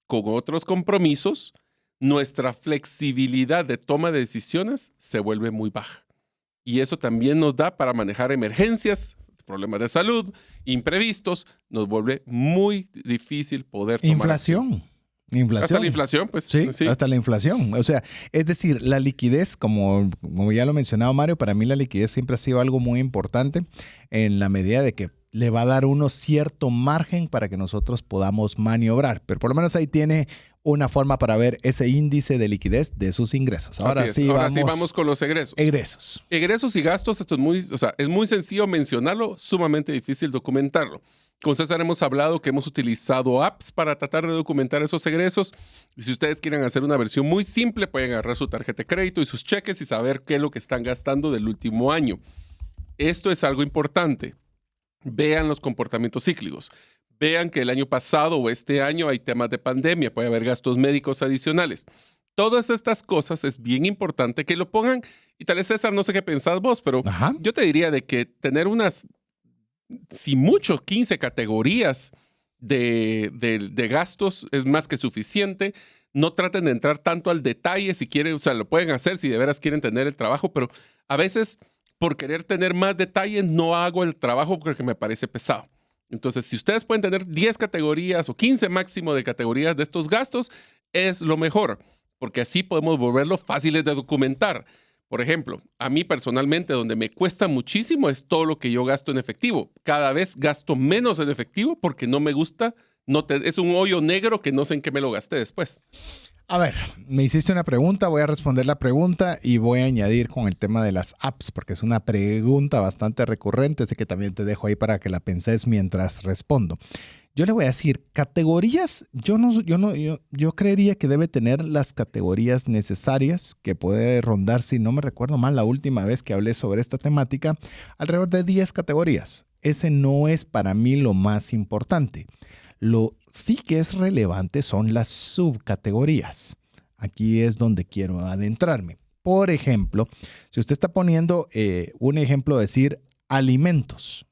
con otros compromisos, nuestra flexibilidad de toma de decisiones se vuelve muy baja. Y eso también nos da para manejar emergencias, problemas de salud, imprevistos, nos vuelve muy difícil poder tomar Inflación. Hasta la inflación, pues. Sí, hasta la inflación. O sea, es decir, la liquidez, como ya lo mencionaba Mario, para mí la liquidez siempre ha sido algo muy importante en la medida de que le va a dar uno cierto margen para que nosotros podamos maniobrar. Pero por lo menos ahí tiene una forma para ver ese índice de liquidez de sus ingresos. Ahora sí vamos con los egresos. Egresos y gastos, esto es muy sencillo mencionarlo, sumamente difícil documentarlo. Con César hemos hablado que hemos utilizado apps para tratar de documentar esos egresos. Y si ustedes quieren hacer una versión muy simple, pueden agarrar su tarjeta de crédito y sus cheques y saber qué es lo que están gastando del último año. Esto es algo importante. Vean los comportamientos cíclicos. Vean que el año pasado o este año hay temas de pandemia, puede haber gastos médicos adicionales. Todas estas cosas es bien importante que lo pongan. Y tal vez, César, no sé qué pensás vos, pero yo te diría de que tener si mucho, 15 categorías de gastos es más que suficiente. No traten de entrar tanto al detalle si quieren, o sea, lo pueden hacer si de veras quieren tener el trabajo, pero a veces por querer tener más detalles no hago el trabajo porque me parece pesado. Entonces, si ustedes pueden tener 10 categorías o 15 máximo de categorías de estos gastos, es lo mejor, porque así podemos volverlo fáciles de documentar. Por ejemplo, a mí personalmente donde me cuesta muchísimo es todo lo que yo gasto en efectivo. Cada vez gasto menos en efectivo porque no me gusta, es un hoyo negro que no sé en qué me lo gasté después. A ver, me hiciste una pregunta, voy a responder la pregunta y voy a añadir con el tema de las apps, porque es una pregunta bastante recurrente, así que también te dejo ahí para que la penses mientras respondo. Yo le voy a decir, categorías, yo creería que debe tener las categorías necesarias, que puede rondar, si no me recuerdo mal, la última vez que hablé sobre esta temática, alrededor de 10 categorías. Ese no es para mí lo más importante. Lo sí que es relevante son las subcategorías. Aquí es donde quiero adentrarme. Por ejemplo, si usted está poniendo un ejemplo, decir alimentos.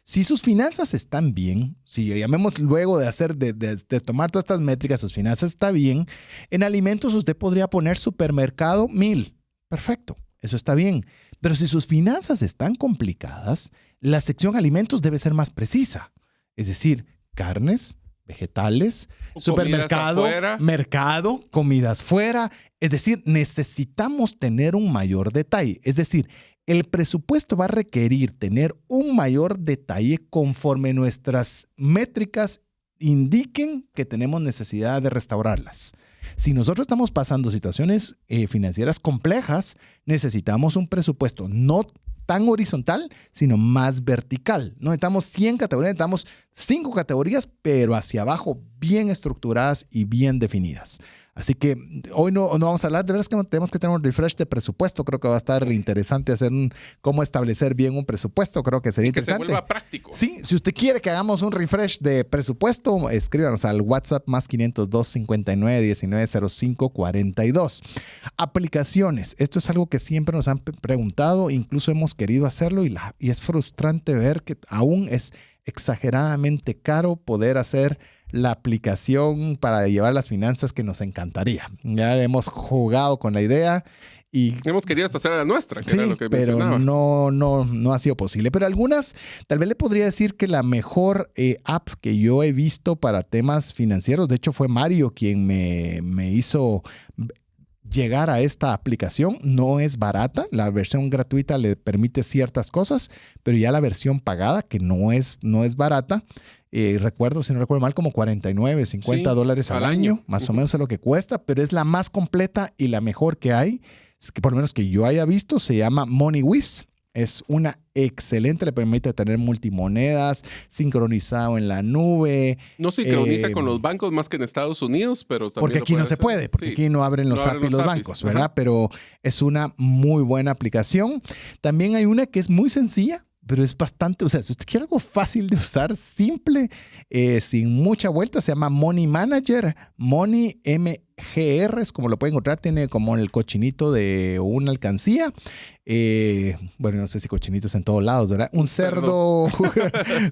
Si sus finanzas están bien, si llamemos luego de tomar todas estas métricas, sus finanzas están bien, en alimentos usted podría poner supermercado 1000. Perfecto, eso está bien. Pero si sus finanzas están complicadas, la sección alimentos debe ser más precisa. Es decir, carnes, vegetales, supermercado, mercado, comidas fuera. Es decir, necesitamos tener un mayor detalle. Es decir, el presupuesto va a requerir tener un mayor detalle conforme nuestras métricas indiquen que tenemos necesidad de restaurarlas. Si nosotros estamos pasando situaciones financieras complejas, necesitamos un presupuesto no tan horizontal, sino más vertical. No necesitamos 100 categorías, necesitamos 5 categorías, pero hacia abajo bien estructuradas y bien definidas. Así que hoy no vamos a hablar, de verdad es que tenemos que tener un refresh de presupuesto. Creo que va a estar interesante hacer cómo establecer bien un presupuesto. Creo que sería interesante. Que se vuelva práctico. Sí, si usted quiere que hagamos un refresh de presupuesto, escríbanos al WhatsApp más 502 59 19 05 42. Aplicaciones. Esto es algo que siempre nos han preguntado, incluso hemos querido hacerlo y es frustrante ver que aún es exageradamente caro poder hacer la aplicación para llevar las finanzas que nos encantaría. Ya hemos jugado con la idea y hemos querido hasta hacer la nuestra, que sí, era lo que pero mencionabas. no ha sido posible. Pero algunas, tal vez le podría decir que la mejor app que yo he visto para temas financieros, de hecho fue Mario quien me hizo llegar a esta aplicación. No es barata, la versión gratuita le permite ciertas cosas, pero ya la versión pagada, que no es barata, recuerdo, si no recuerdo mal, como 49, 50 dólares al año, más o menos es lo que cuesta, pero es la más completa y la mejor que hay, que por lo menos que yo haya visto, se llama MoneyWiz. Es una excelente, le permite tener multimonedas, sincronizado en la nube. No sincroniza con los bancos más que en Estados Unidos, pero también porque aquí no se puede, porque aquí no abren los APIs los bancos, ¿verdad? Ajá. Pero es una muy buena aplicación. También hay una que es muy sencilla, pero es bastante, o sea, si usted quiere algo fácil de usar, simple, sin mucha vuelta, se llama Money Manager. Money MGR, es como lo pueden encontrar, tiene como el cochinito de una alcancía. Bueno, no sé si cochinitos en todos lados, ¿verdad? Un cerdo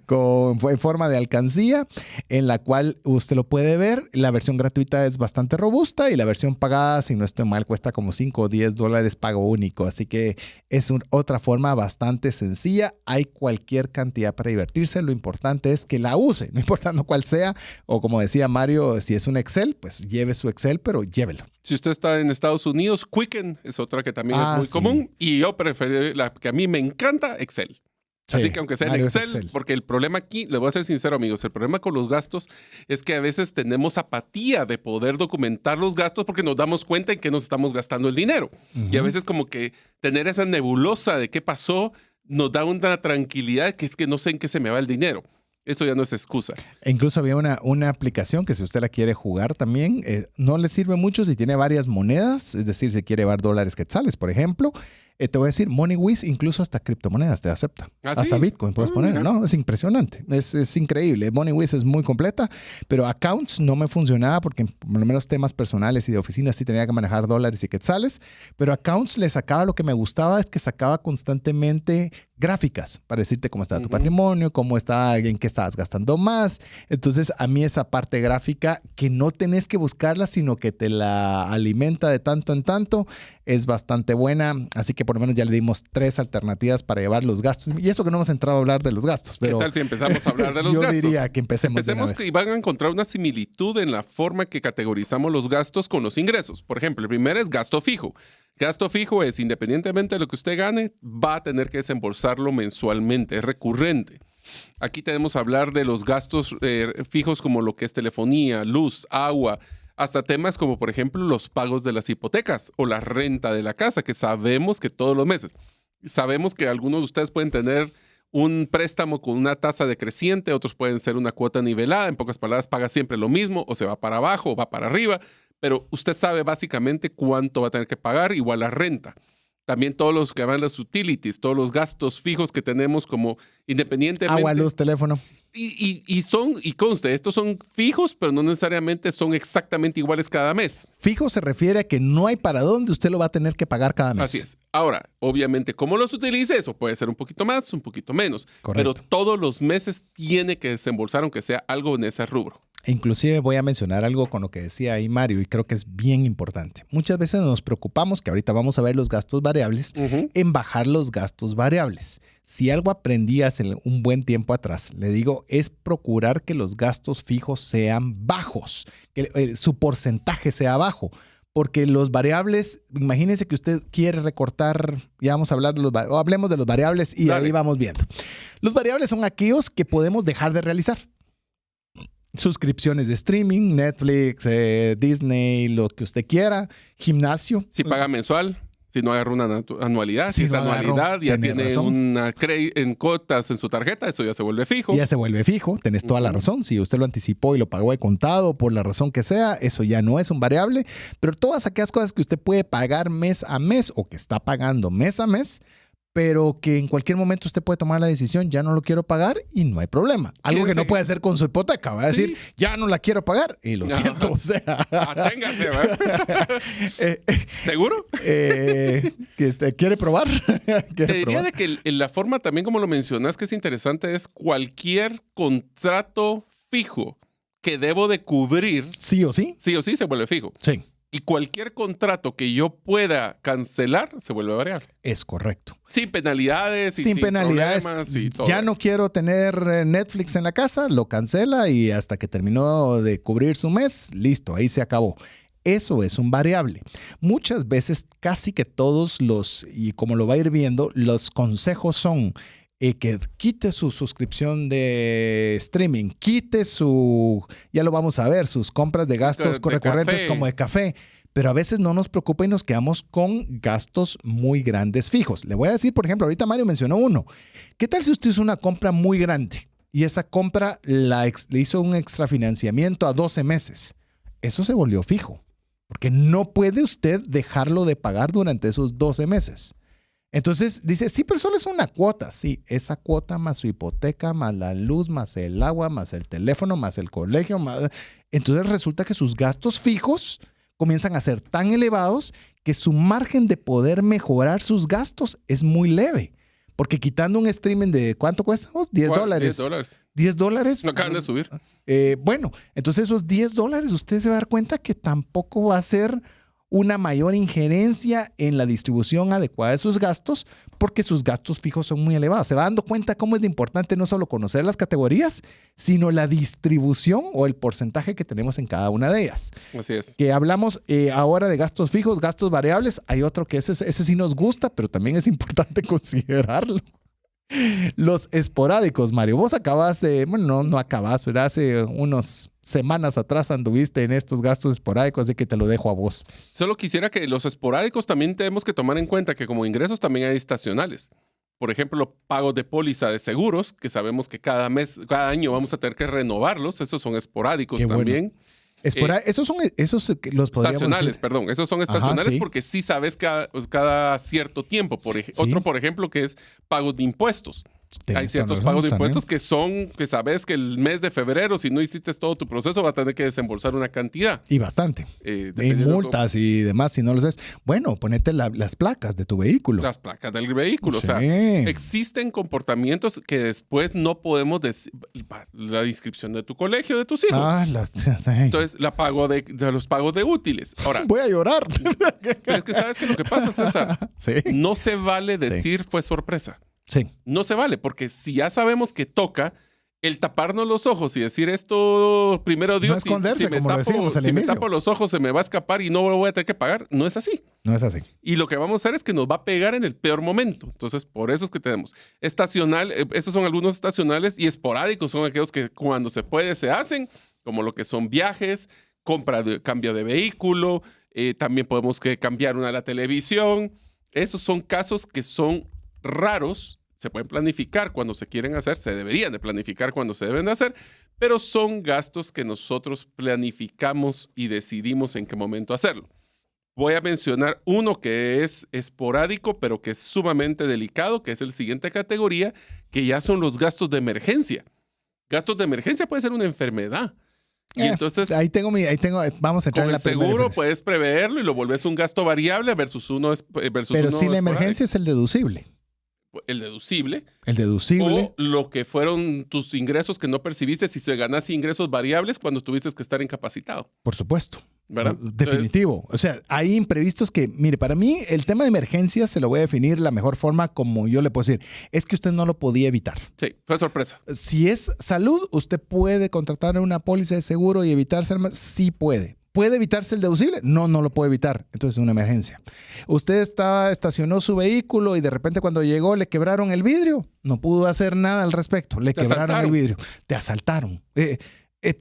en forma de alcancía, en la cual usted lo puede ver. La versión gratuita es bastante robusta y la versión pagada, si no estoy mal, cuesta como 5 o 10 dólares pago único. Así que es otra forma bastante sencilla. Hay cualquier cantidad para divertirse. Lo importante es que la use, no importando cuál sea. O como decía Mario, si es un Excel, pues lleve su Excel, pero llévelo. Si usted está en Estados Unidos, Quicken es otra que también es muy común. Y yo prefiero la que a mí me encanta, Excel. Sí, así que aunque sea en Excel, porque el problema aquí, le voy a ser sincero, amigos, el problema con los gastos es que a veces tenemos apatía de poder documentar los gastos porque nos damos cuenta en que nos estamos gastando el dinero. Y a veces como que tener esa nebulosa de qué pasó nos da una tranquilidad que es que no sé en qué se me va el dinero. Eso ya no es excusa. E incluso había una aplicación que si usted la quiere jugar también, no le sirve mucho si tiene varias monedas, es decir, si quiere llevar dólares quetzales, por ejemplo. Te voy a decir, MoneyWiz incluso hasta criptomonedas te acepta. ¿Ah, hasta sí? Bitcoin puedes poner, ¿no? Es impresionante, es increíble. MoneyWiz es muy completa, pero Accounts no me funcionaba porque por lo menos temas personales y de oficina sí tenía que manejar dólares y quetzales, pero Accounts le sacaba, lo que me gustaba es que sacaba constantemente gráficas para decirte cómo estaba tu patrimonio, cómo está, en qué estabas gastando más. Entonces, a mí esa parte gráfica que no tenés que buscarla, sino que te la alimenta de tanto en tanto, es bastante buena. Así que por lo menos ya le dimos 3 alternativas para llevar los gastos. Y eso que no hemos entrado a hablar de los gastos. Pero ¿qué tal si empezamos a hablar de los gastos? Yo diría que empecemos que van a encontrar una similitud en la forma que categorizamos los gastos con los ingresos. Por ejemplo, el primero es gasto fijo. Gasto fijo es, independientemente de lo que usted gane, va a tener que desembolsarlo mensualmente, es recurrente. Aquí tenemos que hablar de los gastos fijos como lo que es telefonía, luz, agua, hasta temas como, por ejemplo, los pagos de las hipotecas o la renta de la casa, que sabemos que todos los meses. Sabemos que algunos de ustedes pueden tener un préstamo con una tasa decreciente, otros pueden ser una cuota nivelada. En pocas palabras, paga siempre lo mismo, o se va para abajo o va para arriba. Pero usted sabe básicamente cuánto va a tener que pagar, igual la renta. También todos los que llaman las utilities, todos los gastos fijos que tenemos como independientemente. Agua, luz, teléfono. Y conste, estos son fijos, pero no necesariamente son exactamente iguales cada mes. Fijo se refiere a que no hay para dónde usted lo va a tener que pagar cada mes. Así es. Ahora, obviamente, ¿cómo los utilice? Eso puede ser un poquito más, un poquito menos. Correcto. Pero todos los meses tiene que desembolsar, aunque sea algo en ese rubro. Inclusive voy a mencionar algo con lo que decía ahí Mario y creo que es bien importante. Muchas veces nos preocupamos, que ahorita vamos a ver los gastos variables, en bajar los gastos variables. Si algo aprendí hace un buen tiempo atrás, le digo, es procurar que los gastos fijos sean bajos, que su porcentaje sea bajo. Porque los variables, imagínense que usted quiere recortar, ya vamos a hablar de hablemos de los variables y ahí vamos viendo. Los variables son aquellos que podemos dejar de realizar. Suscripciones de streaming, Netflix, Disney, lo que usted quiera, gimnasio. Si paga mensual. Si no agarra una anualidad, si es no agarro, anualidad, ya tiene razón. en cuotas en su tarjeta, eso ya se vuelve fijo. Ya se vuelve fijo, tenés toda la razón. Si usted lo anticipó y lo pagó de contado por la razón que sea, eso ya no es un variable. Pero todas aquellas cosas que usted puede pagar mes a mes o que está pagando mes a mes, pero que en cualquier momento usted puede tomar la decisión, ya no lo quiero pagar y no hay problema. Algo que no puede hacer con su hipoteca, va a decir, ya no la quiero pagar y lo siento. O sea, aténgase, ¿verdad? ¿Seguro? ¿Quiere probar? Te diría de que la forma también, como lo mencionas, que es interesante, es cualquier contrato fijo que debo de cubrir. Sí o sí. Sí o sí se vuelve fijo. Sí. Y cualquier contrato que yo pueda cancelar se vuelve variable. Es correcto. Sin penalidades. Sin penalidades. Problemas y todo. Ya no quiero tener Netflix en la casa, lo cancela y hasta que terminó de cubrir su mes, listo, ahí se acabó. Eso es un variable. Muchas veces, casi que todos y como lo va a ir viendo, los consejos son que quite su suscripción de streaming, quite ya lo vamos a ver, sus compras de gastos recurrentes café. como de café. Pero a veces no nos preocupa y nos quedamos con gastos muy grandes fijos. Le voy a decir, por ejemplo, ahorita Mario mencionó uno. ¿Qué tal si usted hizo una compra muy grande y esa compra le hizo un extrafinanciamiento a 12 meses? Eso se volvió fijo, porque no puede usted dejarlo de pagar durante esos 12 meses. Entonces dice, sí, pero solo es una cuota. Sí, esa cuota más su hipoteca, más la luz, más el agua, más el teléfono, más el colegio. Entonces resulta que sus gastos fijos comienzan a ser tan elevados que su margen de poder mejorar sus gastos es muy leve. Porque quitando un streaming de ¿cuánto cuesta? $10. $10. $10. No acaban de subir. Bueno, entonces esos $10 usted se va a dar cuenta que tampoco va a ser una mayor injerencia en la distribución adecuada de sus gastos porque sus gastos fijos son muy elevados. Se va dando cuenta cómo es de importante no solo conocer las categorías, sino la distribución o el porcentaje que tenemos en cada una de ellas. Así es. Que hablamos ahora de gastos fijos, gastos variables. Hay otro que ese sí nos gusta, pero también es importante considerarlo. Los esporádicos, Mario. Vos acabas no acabas, ¿verdad? Hace unas semanas atrás anduviste en estos gastos esporádicos, así que te lo dejo a vos. Solo quisiera que los esporádicos también tenemos que tomar en cuenta que como ingresos también hay estacionales. Por ejemplo, pagos de póliza de seguros, que sabemos que cada año vamos a tener que renovarlos. Esos son esporádicos también. Bueno. Esos los podríamos estacionales, decir. perdón. Esos son estacionales. Ajá, sí. Porque sí sabes cada cierto tiempo. Otro, por ejemplo, que es pagos de impuestos. Hay ciertos pagos de impuestos que sabes que el mes de febrero, si no hiciste todo tu proceso, va a tener que desembolsar una cantidad. Y bastante. Y multas y demás, si no lo sabes. Bueno, ponete las placas de tu vehículo. Las placas del vehículo. Sí. O sea, existen comportamientos que después no podemos decir. La inscripción de tu colegio, de tus hijos. Entonces, los pagos de útiles. Ahora, voy a llorar. Pero es que sabes que lo que pasa, César, no se vale decir fue sorpresa. Sí. No se vale, porque si ya sabemos que toca, el taparnos los ojos y decir esto, primero Dios, no esconderse, si me tapo los ojos se me va a escapar y no lo voy a tener que pagar, no es así. No es así. Y lo que vamos a hacer es que nos va a pegar en el peor momento. Entonces, por eso es que tenemos estacional, esos son algunos estacionales, y esporádicos son aquellos que cuando se puede se hacen, como lo que son viajes, cambio de vehículo, también podemos cambiar la televisión. Esos son casos que son raros, se pueden planificar cuando se quieren hacer, se deberían de planificar cuando se deben de hacer, pero son gastos que nosotros planificamos y decidimos en qué momento hacerlo. Voy a mencionar uno que es esporádico, pero que es sumamente delicado, que es el siguiente categoría, que ya son los gastos de emergencia. Gastos de emergencia puede ser una enfermedad. Y entonces, vamos a entrar en la primera. Seguro puedes preverlo y lo volvés un gasto variable versus uno pero si la emergencia es el deducible. El deducible. O lo que fueron tus ingresos que no percibiste si se ganaste ingresos variables cuando tuviste que estar incapacitado. Por supuesto. ¿Verdad? Definitivo. Entonces, o sea, hay imprevistos que, mire, para mí el tema de emergencia se lo voy a definir la mejor forma como yo le puedo decir. Es que usted no lo podía evitar. Sí, fue sorpresa. Si es salud, usted puede contratar una póliza de seguro y evitarse. Sí puede. ¿Puede evitarse el deducible? No, no lo puede evitar. Entonces es una emergencia. Usted estacionó su vehículo y de repente cuando llegó le quebraron el vidrio. No pudo hacer nada al respecto. Le quebraron el vidrio. Te asaltaron.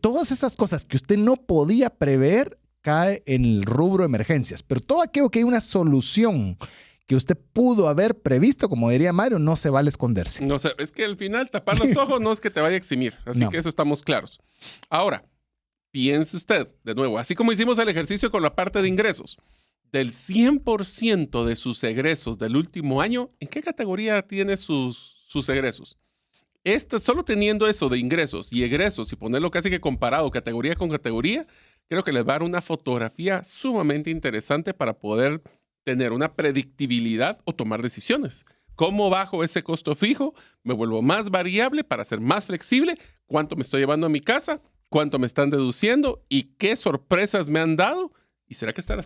Todas esas cosas que usted no podía prever cae en el rubro emergencias, pero todo aquello que hay una solución que usted pudo haber previsto, como diría Mario, no se vale esconderse. No sé, es que al final tapar los ojos no es que te vaya a eximir, así que eso estamos claros. Ahora, piense usted, de nuevo, así como hicimos el ejercicio con la parte de ingresos, del 100% de sus egresos del último año, ¿en qué categoría tiene sus egresos? Solo teniendo eso de ingresos y egresos y ponerlo casi que comparado categoría con categoría, creo que les va a dar una fotografía sumamente interesante para poder tener una predictibilidad o tomar decisiones. ¿Cómo bajo ese costo fijo? ¿Me vuelvo más variable para ser más flexible? ¿Cuánto me estoy llevando a mi casa? ¿Cuánto me están deduciendo? ¿Y qué sorpresas me han dado? ¿Y será que estas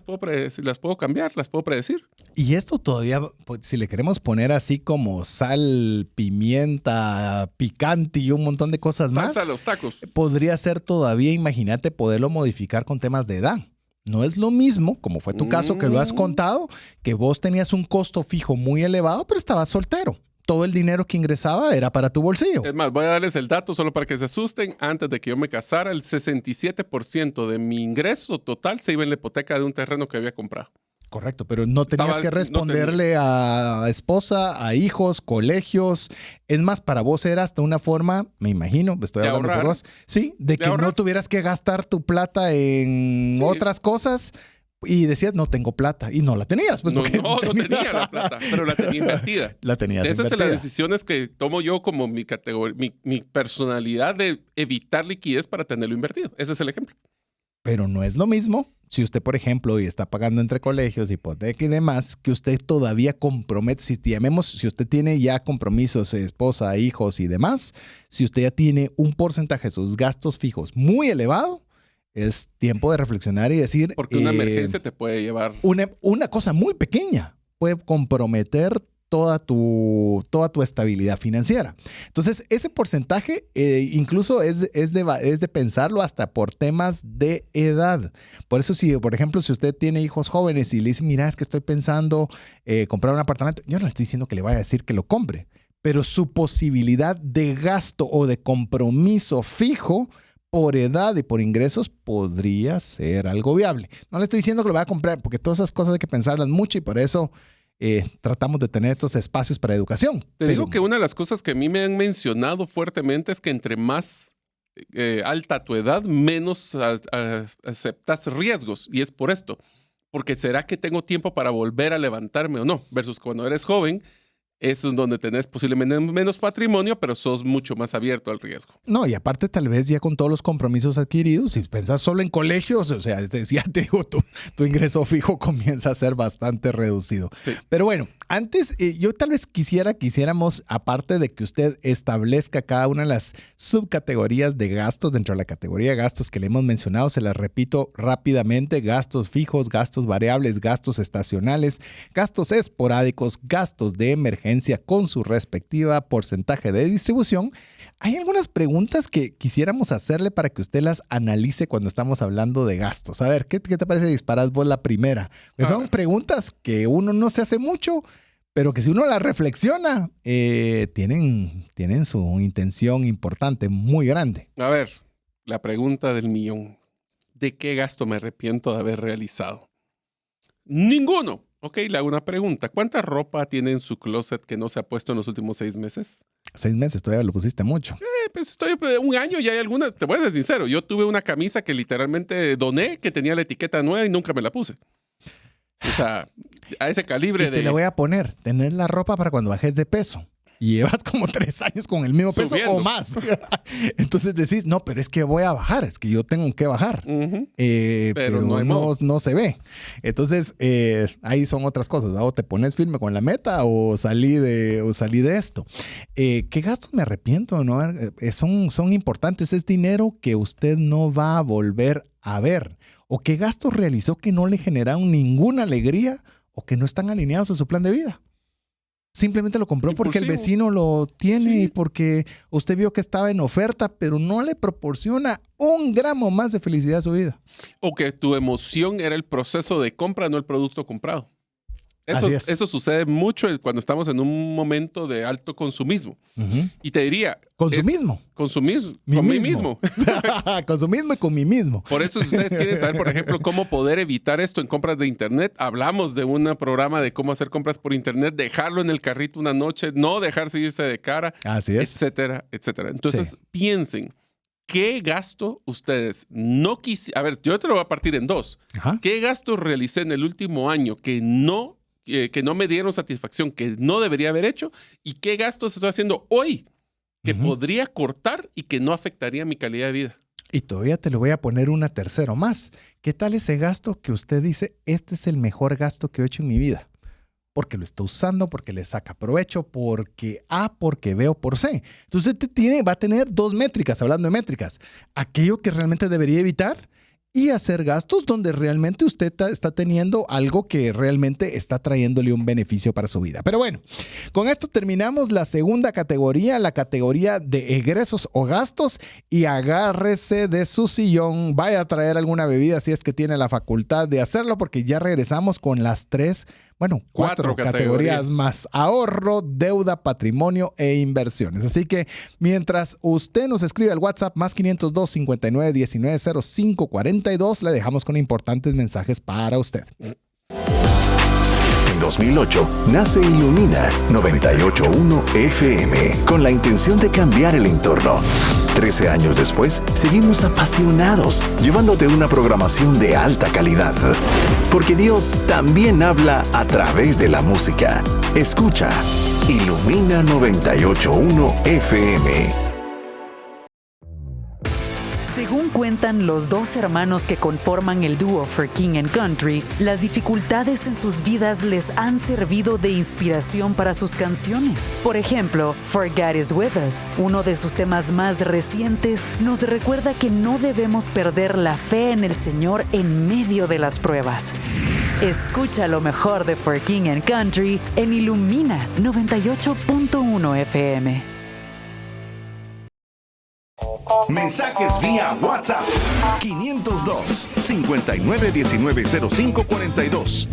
las puedo cambiar? ¿Las puedo predecir? Y esto todavía, pues, si le queremos poner así como sal, pimienta, picante y un montón de cosas más. Salsa a los tacos. Podría ser todavía, imagínate, poderlo modificar con temas de edad. No es lo mismo, como fue tu caso que lo has contado, que vos tenías un costo fijo muy elevado, pero estabas soltero. Todo el dinero que ingresaba era para tu bolsillo. Es más, voy a darles el dato solo para que se asusten. Antes de que yo me casara, el 67% de mi ingreso total se iba en la hipoteca de un terreno que había comprado. Correcto, pero no tenías que responderle a esposa, a hijos, colegios. Es más, para vos era hasta una forma, me imagino, estoy de hablando ahorrar. por vos, sí, de que ahorrar. no tuvieras que gastar tu plata en otras cosas. Y decías, no tengo plata. Y no la tenías. Pues, No tenía la plata, pero la tenía invertida. La tenías Esas invertida. son las decisiones que tomo yo como mi personalidad de evitar liquidez para tenerlo invertido. Ese es el ejemplo. Pero no es lo mismo si usted, por ejemplo, hoy está pagando entre colegios, hipoteca y demás, que usted todavía compromete, si usted tiene ya compromisos, esposa, hijos y demás, si usted ya tiene un porcentaje de sus gastos fijos muy elevado, es tiempo de reflexionar y decir... Porque una emergencia te puede llevar... Una cosa muy pequeña puede comprometer toda tu estabilidad financiera. Entonces, ese porcentaje incluso es de pensarlo hasta por temas de edad. Por eso, por ejemplo, si usted tiene hijos jóvenes y le dice, mira, es que estoy pensando comprar un apartamento, yo no le estoy diciendo que le vaya a decir que lo compre, pero su posibilidad de gasto o de compromiso fijo por edad y por ingresos podría ser algo viable. No le estoy diciendo que lo vaya a comprar, porque todas esas cosas hay que pensarlas mucho y por eso tratamos de tener estos espacios para educación. Te digo que una de las cosas que a mí me han mencionado fuertemente es que entre más alta tu edad, menos aceptas riesgos. Y es por esto. Porque ¿será que tengo tiempo para volver a levantarme o no? Versus cuando eres joven, eso es donde tenés posiblemente menos patrimonio, pero sos mucho más abierto al riesgo. No, y aparte tal vez ya con todos los compromisos adquiridos, si pensás solo en colegios, o sea, ya te digo, tu ingreso fijo comienza a ser bastante reducido. Sí. Pero bueno, antes yo tal vez quisiéramos, aparte de que usted establezca cada una de las subcategorías de gastos dentro de la categoría de gastos que le hemos mencionado, se las repito rápidamente: gastos fijos, gastos variables, gastos estacionales, gastos esporádicos, gastos de emergencia con su respectiva porcentaje de distribución. Hay algunas preguntas que quisiéramos hacerle para que usted las analice cuando estamos hablando de gastos. A ver, ¿qué te parece si disparas vos la primera? Pues son preguntas que uno no se hace mucho, pero que si uno las reflexiona, tienen su intención importante, muy grande. A ver, la pregunta del millón. ¿De qué gasto me arrepiento de haber realizado? ¡Ninguno! Ok, le hago una pregunta. ¿Cuánta ropa tiene en su closet que no se ha puesto en los últimos 6 meses? 6 meses, todavía lo pusiste mucho. Pues estoy un año y hay algunas. Te voy a ser sincero. Yo tuve una camisa que literalmente doné, que tenía la etiqueta nueva y nunca me la puse. O sea, a ese calibre y te le voy a poner, tener la ropa para cuando bajes de peso. Y llevas como 3 años con el mismo peso o más. Entonces decís, no, pero es que voy a bajar, es que yo tengo que bajar. Pero no se ve. Entonces, ahí son otras cosas, ¿no? O te pones firme con la meta o salí de esto. ¿Qué gastos me arrepiento? ¿No? Son importantes. Es dinero que usted no va a volver a ver. ¿O qué gastos realizó que no le generaron ninguna alegría o que no están alineados a su plan de vida? Simplemente lo compró porque el vecino lo tiene y porque usted vio que estaba en oferta, pero no le proporciona un gramo más de felicidad a su vida. O que tu emoción era el proceso de compra, no el producto comprado. Eso sucede mucho cuando estamos en un momento de alto consumismo. Y te diría... Consumismo. Consumismo. Con mí mismo. Consumismo y con mí mismo. Por eso, si ustedes quieren saber, por ejemplo, cómo poder evitar esto en compras de Internet, hablamos de un programa de cómo hacer compras por Internet, dejarlo en el carrito una noche, no dejarse irse de cara, etcétera, etcétera. Entonces, piensen, ¿qué gasto ustedes no quisieron? A ver, yo te lo voy a partir en dos. ¿Qué gastos realicé en el último año que no me dieron satisfacción, que no debería haber hecho? ¿Y qué gastos estoy haciendo hoy que podría cortar y que no afectaría mi calidad de vida? Y todavía te lo voy a poner una tercera más. ¿Qué tal ese gasto que usted dice, este es el mejor gasto que he hecho en mi vida? Porque lo está usando, porque le saca provecho, porque A, porque B o por C. Entonces va a tener dos métricas, hablando de métricas. Aquello que realmente debería evitar y hacer gastos donde realmente usted está teniendo algo que realmente está trayéndole un beneficio para su vida. Pero bueno, con esto terminamos la segunda categoría, la categoría de egresos o gastos, y agárrese de su sillón, vaya a traer alguna bebida si es que tiene la facultad de hacerlo, porque ya regresamos con las cuatro categorías más: ahorro, deuda, patrimonio e inversiones. Así que mientras usted nos escribe al WhatsApp más 502 59 19 05 42, le dejamos con importantes mensajes para usted. En 2008 nace Ilumina 981 FM con la intención de cambiar el entorno. 13 años después, seguimos apasionados, llevándote una programación de alta calidad. Porque Dios también habla a través de la música. Escucha Ilumina 981 FM. Según cuentan los dos hermanos que conforman el dúo For King and Country, las dificultades en sus vidas les han servido de inspiración para sus canciones. Por ejemplo, For God Is With Us, uno de sus temas más recientes, nos recuerda que no debemos perder la fe en el Señor en medio de las pruebas. Escucha lo mejor de For King and Country en Ilumina 98.1 FM. Mensajes vía WhatsApp 502 59 19 05 42.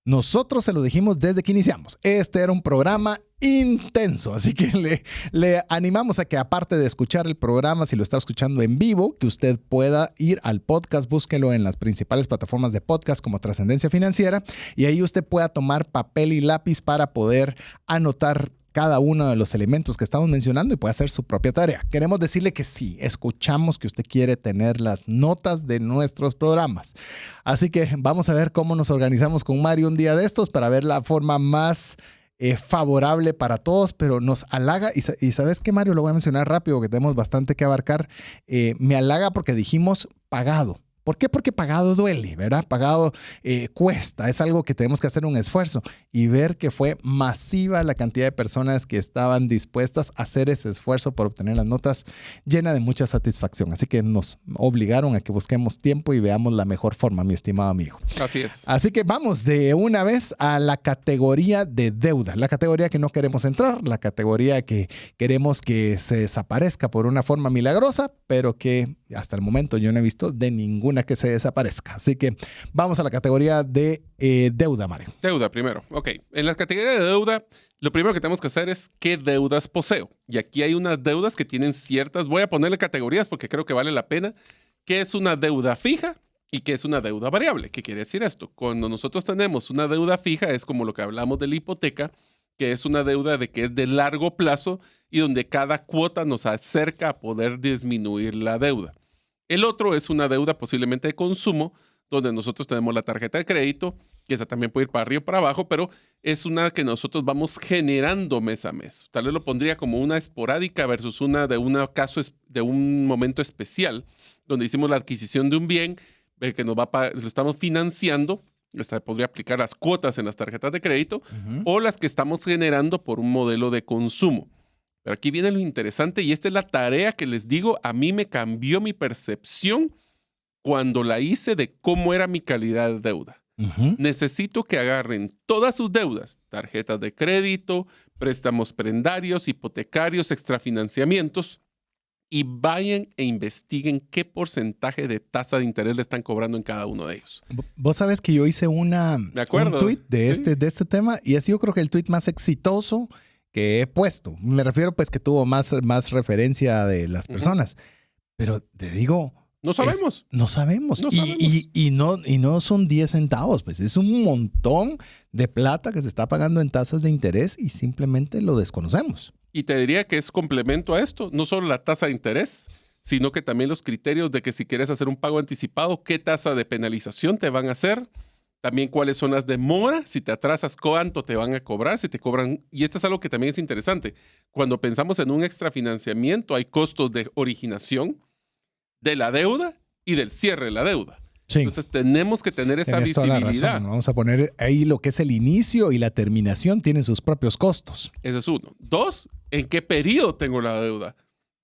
Nosotros se lo dijimos desde que iniciamos. Este era un programa intenso, así que le animamos a que, aparte de escuchar el programa, si lo está escuchando en vivo, que usted pueda ir al podcast, búsquelo en las principales plataformas de podcast como Trascendencia Financiera, y ahí usted pueda tomar papel y lápiz para poder anotar cada uno de los elementos que estamos mencionando y puede hacer su propia tarea. Queremos decirle que sí, escuchamos que usted quiere tener las notas de nuestros programas. Así que vamos a ver cómo nos organizamos con Mario un día de estos para ver la forma más favorable para todos, pero nos halaga. Y ¿sabes qué, Mario? Lo voy a mencionar rápido, que tenemos bastante que abarcar. Me halaga porque dijimos pagado. ¿Por qué? Porque pagado duele, ¿verdad? Pagado cuesta, es algo que tenemos que hacer un esfuerzo, y ver que fue masiva la cantidad de personas que estaban dispuestas a hacer ese esfuerzo por obtener las notas, llena de mucha satisfacción. Así que nos obligaron a que busquemos tiempo y veamos la mejor forma, mi estimado amigo. Así es. Así que vamos de una vez a la categoría de deuda, la categoría que no queremos entrar, la categoría que queremos que se desaparezca por una forma milagrosa, pero que hasta el momento yo no he visto de ninguna que se desaparezca. Así que vamos a la categoría de deuda, Mario. Deuda primero. Ok. En la categoría de deuda, lo primero que tenemos que hacer es qué deudas poseo. Y aquí hay unas deudas que tienen ciertas, voy a ponerle categorías porque creo que vale la pena, qué es una deuda fija y qué es una deuda variable. ¿Qué quiere decir esto? Cuando nosotros tenemos una deuda fija, es como lo que hablamos de la hipoteca, que es una deuda que es de largo plazo y donde cada cuota nos acerca a poder disminuir la deuda. El otro es una deuda posiblemente de consumo, donde nosotros tenemos la tarjeta de crédito, que esa también puede ir para arriba o para abajo, pero es una que nosotros vamos generando mes a mes. Tal vez lo pondría como una esporádica versus una de un momento especial, donde hicimos la adquisición de un bien que lo estamos financiando. Esta podría aplicar las cuotas en las tarjetas de crédito o las que estamos generando por un modelo de consumo. Pero aquí viene lo interesante, y esta es la tarea que les digo, a mí me cambió mi percepción cuando la hice de cómo era mi calidad de deuda. Necesito que agarren todas sus deudas, tarjetas de crédito, préstamos prendarios, hipotecarios, extrafinanciamientos, y vayan e investiguen qué porcentaje de tasa de interés le están cobrando en cada uno de ellos. Vos sabés que yo hice un tweet de este tema y ha sido creo que el tweet más exitoso que he puesto. Me refiero pues que tuvo más referencia de las personas. Pero te digo... No sabemos. No sabemos. Y no son 10 centavos, pues es un montón de plata que se está pagando en tasas de interés y simplemente lo desconocemos. Y te diría que es complemento a esto, no solo la tasa de interés, sino que también los criterios de que si quieres hacer un pago anticipado, qué tasa de penalización te van a hacer, también cuáles son las demoras, si te atrasas, cuánto te van a cobrar, si te cobran. Y esto es algo que también es interesante. Cuando pensamos en un extrafinanciamiento, hay costos de originación, de la deuda y del cierre de la deuda. Sí. Entonces tenemos que tener esa visibilidad. Vamos a poner ahí lo que es el inicio y la terminación tienen sus propios costos. Ese es uno. 2, ¿en qué periodo tengo la deuda?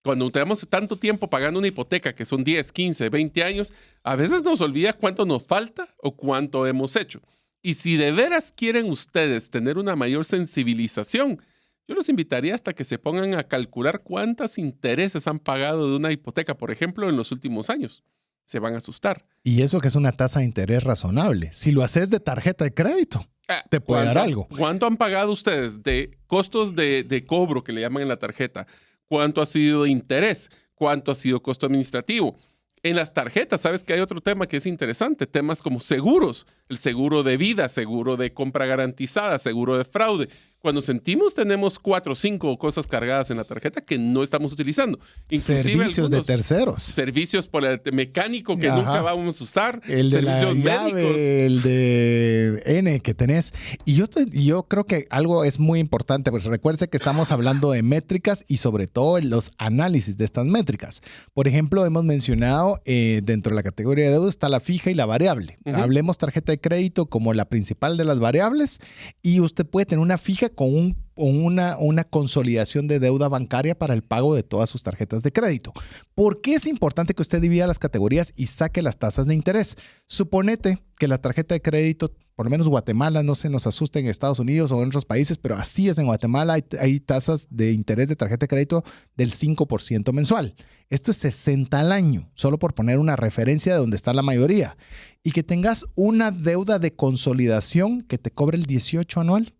Cuando tenemos tanto tiempo pagando una hipoteca, que son 10, 15, 20 años, a veces nos olvida cuánto nos falta o cuánto hemos hecho. Y si de veras quieren ustedes tener una mayor sensibilización, yo los invitaría hasta que se pongan a calcular cuántos intereses han pagado de una hipoteca, por ejemplo, en los últimos años. Se van a asustar. Y eso que es una tasa de interés razonable. Si lo haces de tarjeta de crédito, te puede dar algo. ¿Cuánto han pagado ustedes de costos de cobro que le llaman en la tarjeta? ¿Cuánto ha sido de interés? ¿Cuánto ha sido costo administrativo? En las tarjetas, ¿sabes que hay otro tema que es interesante? Temas como seguros. El seguro de vida, seguro de compra garantizada, seguro de fraude. Cuando sentimos tenemos 4 o 5 cosas cargadas en la tarjeta que no estamos utilizando. Inclusive servicios de terceros. Servicios por el mecánico que nunca vamos a usar. El de servicios la llave, médicos. el de N que tenés. Y yo creo que algo es muy importante, pues recuerde que estamos hablando de métricas y sobre todo en los análisis de estas métricas. Por ejemplo, hemos mencionado dentro de la categoría de deuda está la fija y la variable. Hablemos tarjeta de crédito como la principal de las variables y usted puede tener una fija con una consolidación de deuda bancaria para el pago de todas sus tarjetas de crédito. ¿Por qué es importante que usted divida las categorías y saque las tasas de interés? Suponete que la tarjeta de crédito, por lo menos Guatemala, no se nos asuste en Estados Unidos o en otros países, pero así es en Guatemala, hay tasas de interés de tarjeta de crédito del 5% mensual. Esto es 60 al año, solo por poner una referencia de donde está la mayoría. Y que tengas una deuda de consolidación que te cobre el 18 anual.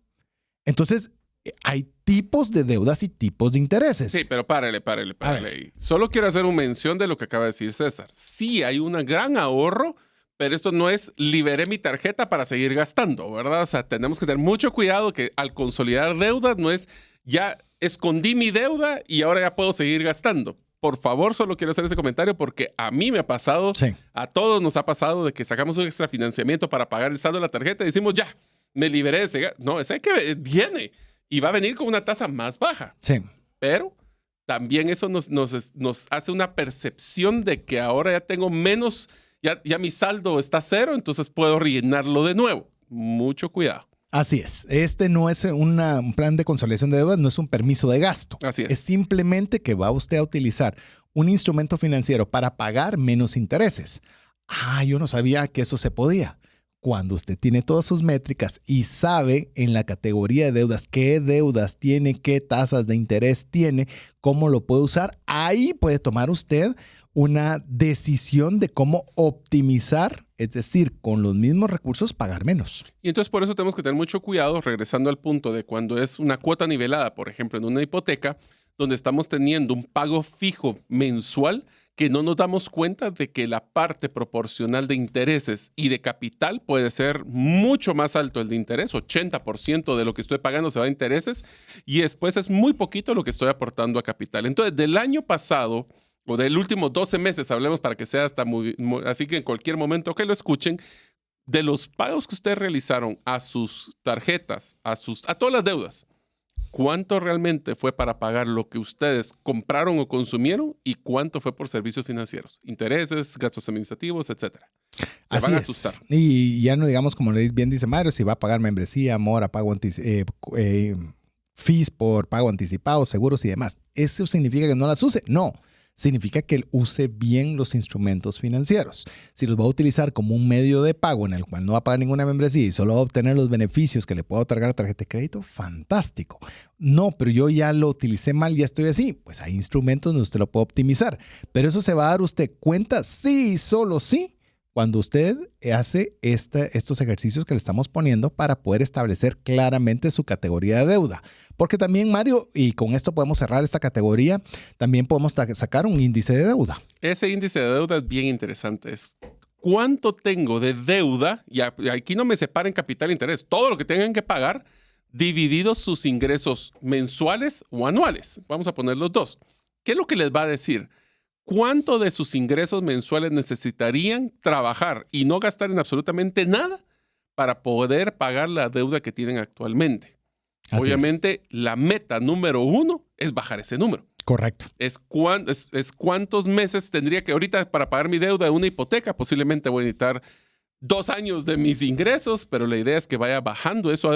Entonces, hay tipos de deudas y tipos de intereses. Sí, pero párale. Solo quiero hacer una mención de lo que acaba de decir César. Sí, hay un gran ahorro, pero esto no es liberé mi tarjeta para seguir gastando, ¿verdad? O sea, tenemos que tener mucho cuidado que al consolidar deudas no es ya escondí mi deuda y ahora ya puedo seguir gastando. Por favor, solo quiero hacer ese comentario porque a mí me ha pasado, a todos nos ha pasado de que sacamos un extrafinanciamiento para pagar el saldo de la tarjeta y decimos ya, me liberé de ese gasto. No, ese que viene y va a venir con una tasa más baja. Sí. Pero también eso nos hace una percepción de que ahora ya tengo menos, ya mi saldo está cero, entonces puedo rellenarlo de nuevo. Mucho cuidado. Así es. Este no es un plan de consolidación de deudas, no es un permiso de gasto. Así es. Es simplemente que va usted a utilizar un instrumento financiero para pagar menos intereses. Yo no sabía que eso se podía. Cuando usted tiene todas sus métricas y sabe en la categoría de deudas qué deudas tiene, qué tasas de interés tiene, cómo lo puede usar, ahí puede tomar usted una decisión de cómo optimizar, es decir, con los mismos recursos pagar menos. Y entonces por eso tenemos que tener mucho cuidado, regresando al punto de cuando es una cuota nivelada, por ejemplo, en una hipoteca, donde estamos teniendo un pago fijo mensual, que no nos damos cuenta de que la parte proporcional de intereses y de capital puede ser mucho más alto el de interés, 80% de lo que estoy pagando se va a intereses y después es muy poquito lo que estoy aportando a capital. Entonces, del año pasado o del último 12 meses, hablemos para que sea hasta así que en cualquier momento que lo escuchen, de los pagos que ustedes realizaron a sus tarjetas, a todas las deudas, ¿cuánto realmente fue para pagar lo que ustedes compraron o consumieron y cuánto fue por servicios financieros? Intereses, gastos administrativos, etcétera. Se van a asustar. Y ya no digamos, como bien dice Mario, si va a pagar membresía, mora, pago fees por pago anticipado, seguros y demás. ¿Eso significa que no las use? No. significa que él use bien los instrumentos financieros. Si los va a utilizar como un medio de pago en el cual no va a pagar ninguna membresía y solo va a obtener los beneficios que le puedo otorgar la tarjeta de crédito, fantástico. No, pero yo ya lo utilicé mal, ya estoy así. Pues hay instrumentos donde usted lo puede optimizar. Pero eso se va a dar usted cuenta, sí, solo sí, cuando usted hace estos ejercicios que le estamos poniendo para poder establecer claramente su categoría de deuda. Porque también, Mario, y con esto podemos cerrar esta categoría, también podemos sacar un índice de deuda. Ese índice de deuda es bien interesante. Es cuánto tengo de deuda, y aquí no me separen capital e interés, todo lo que tengan que pagar, divididos sus ingresos mensuales o anuales. Vamos a poner los dos. ¿Qué es lo que les va a decir? ¿Cuánto de sus ingresos mensuales necesitarían trabajar y no gastar en absolutamente nada para poder pagar la deuda que tienen actualmente? Obviamente, la meta número 1 es bajar ese número. Correcto. Es cuántos meses tendría que ahorita para pagar mi deuda de una hipoteca. Posiblemente voy a necesitar 2 años de mis ingresos, pero la idea es que vaya bajando eso,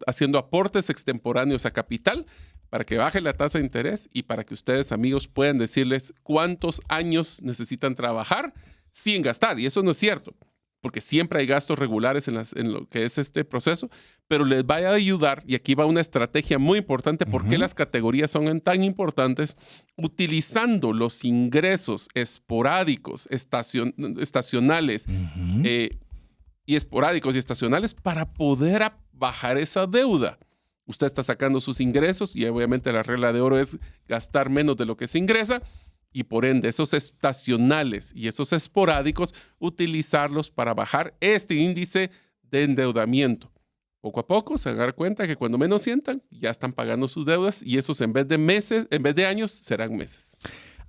haciendo aportes extemporáneos a capital para que baje la tasa de interés y para que ustedes, amigos, puedan decirles cuántos años necesitan trabajar sin gastar. Y eso no es cierto, porque siempre hay gastos regulares en lo que es este proceso, pero les va a ayudar, y aquí va una estrategia muy importante, porque las categorías son tan importantes, utilizando los ingresos esporádicos, estacionales, y esporádicos y estacionales para poder bajar esa deuda. Usted está sacando sus ingresos y obviamente la regla de oro es gastar menos de lo que se ingresa y por ende esos estacionales y esos esporádicos utilizarlos para bajar este índice de endeudamiento. Poco a poco se van a dar cuenta que cuando menos sientan ya están pagando sus deudas y esos en vez de años serán meses.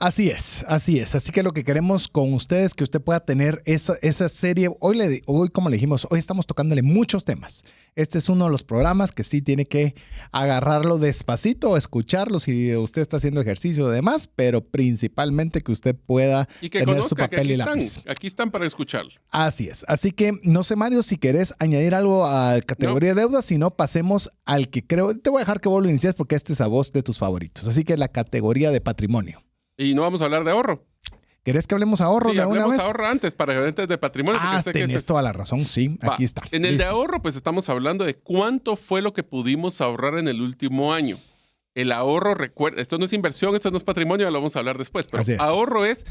Así es, así es. Así que lo que queremos con ustedes es que usted pueda tener esa serie. Hoy, como le dijimos, hoy estamos tocándole muchos temas. Este es uno de los programas que sí tiene que agarrarlo despacito, escucharlo si usted está haciendo ejercicio y demás, pero principalmente que usted pueda tener su papel y lápiz. Aquí están para escucharlo. Así es. Así que no sé, Mario, si querés añadir algo a categoría de deuda, si no, pasemos al que creo. Te voy a dejar que vos lo inicies porque este es a vos de tus favoritos. Así que la categoría de patrimonio. Y no vamos a hablar de ahorro. ¿Querés que hablemos de ahorro? Sí, hablemos de ahorro antes, para antes de patrimonio. Tenés toda la razón, sí, aquí está. En el de ahorro, pues estamos hablando de cuánto fue lo que pudimos ahorrar en el último año. El ahorro, recuerda, esto no es inversión, esto no es patrimonio, ya lo vamos a hablar después, pero ahorro es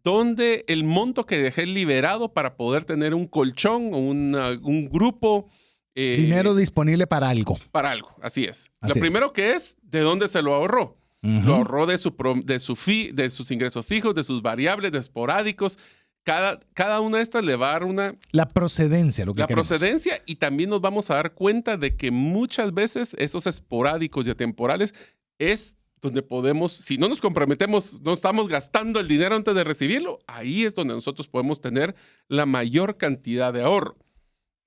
donde el monto que dejé liberado para poder tener un colchón o un grupo. Dinero disponible para algo. Para algo, así es. Lo primero que es, ¿de dónde se lo ahorró? Lo ahorró de sus ingresos fijos, de sus variables, de esporádicos. Cada una de estas le va a dar la procedencia, lo que queremos. La procedencia, y también nos vamos a dar cuenta de que muchas veces esos esporádicos y atemporales es donde podemos, si no nos comprometemos, no estamos gastando el dinero antes de recibirlo, ahí es donde nosotros podemos tener la mayor cantidad de ahorro.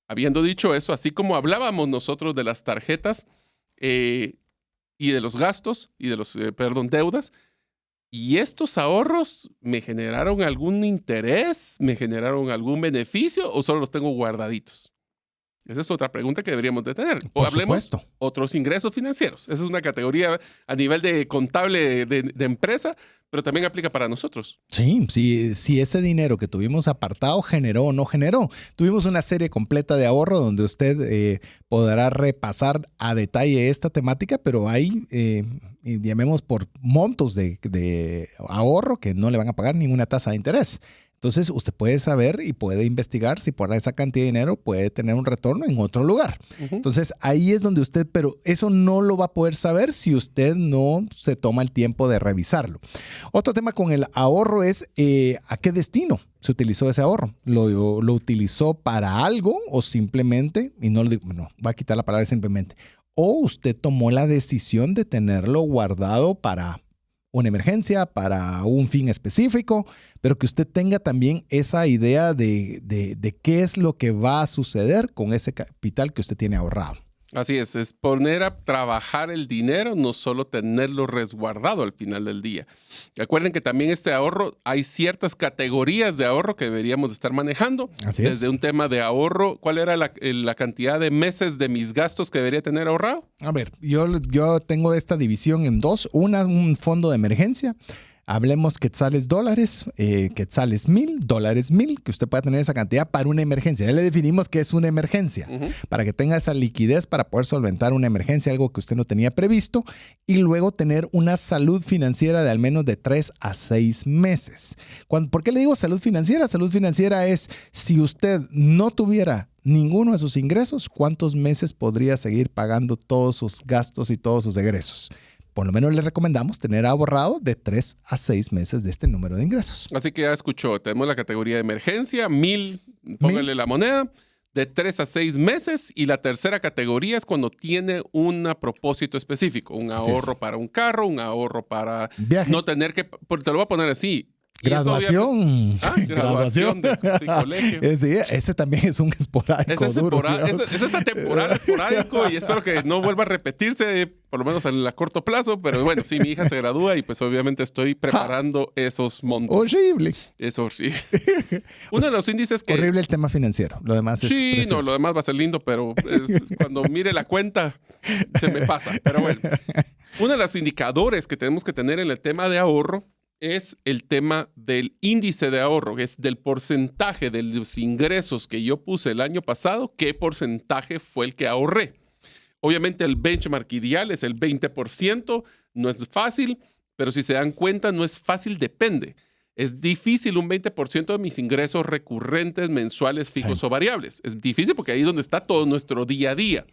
Habiendo dicho eso, así como hablábamos nosotros de las tarjetas, y de los gastos y de los, deudas. ¿Y estos ahorros me generaron algún interés? ¿Me generaron algún beneficio? ¿O solo los tengo guardaditos? Esa es otra pregunta que deberíamos de tener. O hablemos otros ingresos financieros. Esa es una categoría a nivel de contable de empresa, pero también aplica para nosotros. Sí, si ese dinero que tuvimos apartado generó o no generó. Tuvimos una serie completa de ahorro donde usted podrá repasar a detalle esta temática, pero hay, llamemos por montos de ahorro que no le van a pagar ninguna tasa de interés. Entonces, usted puede saber y puede investigar si por esa cantidad de dinero puede tener un retorno en otro lugar. Entonces, ahí es donde usted, pero eso no lo va a poder saber si usted no se toma el tiempo de revisarlo. Otro tema con el ahorro es ¿a qué destino se utilizó ese ahorro? ¿Lo utilizó para algo o simplemente, y no voy a quitar la palabra simplemente, o usted tomó la decisión de tenerlo guardado para una emergencia, para un fin específico, pero que usted tenga también esa idea de qué es lo que va a suceder con ese capital que usted tiene ahorrado. Así es poner a trabajar el dinero, no solo tenerlo resguardado al final del día. Recuerden que también este ahorro, hay ciertas categorías de ahorro que deberíamos estar manejando. Así es. Desde un tema de ahorro, ¿cuál era la cantidad de meses de mis gastos que debería tener ahorrado? A ver, yo tengo esta división en dos. Un fondo de emergencia. Hablemos quetzales dólares, quetzales $1,000, 1,000, que usted pueda tener esa cantidad para una emergencia. Ya le definimos qué es una emergencia, para que tenga esa liquidez para poder solventar una emergencia, algo que usted no tenía previsto, y luego tener una salud financiera de al menos de 3 a 6 meses. ¿Por qué le digo salud financiera? Salud financiera es si usted no tuviera ninguno de sus ingresos, ¿cuántos meses podría seguir pagando todos sus gastos y todos sus egresos? Por lo menos le recomendamos tener ahorrado de 3 a 6 meses de este número de ingresos. Así que ya escuchó, tenemos la categoría de emergencia, 1,000, póngale la moneda, de 3 a 6 meses. Y la tercera categoría es cuando tiene un propósito específico, un ahorro para un carro, un ahorro para viaje. No tener que, te lo voy a poner así. Graduación. Graduación de colegio. Ese también es un esporádico. Es esa temporada esporádico y espero que no vuelva a repetirse, por lo menos a corto plazo. Pero bueno, sí, mi hija se gradúa y pues obviamente estoy preparando esos montos. Horrible. Eso sí. Uno de los índices que... Horrible el tema financiero. Lo demás es precioso. Lo demás va a ser lindo, pero cuando mire la cuenta se me pasa. Pero bueno, uno de los indicadores que tenemos que tener en el tema de ahorro es el tema del índice de ahorro, es del porcentaje de los ingresos que yo puse el año pasado, qué porcentaje fue el que ahorré. Obviamente el benchmark ideal es el 20%, no es fácil, pero si se dan cuenta no es fácil, depende. Es difícil un 20% de mis ingresos recurrentes, mensuales, fijos o variables. Es difícil porque ahí es donde está todo nuestro día a día.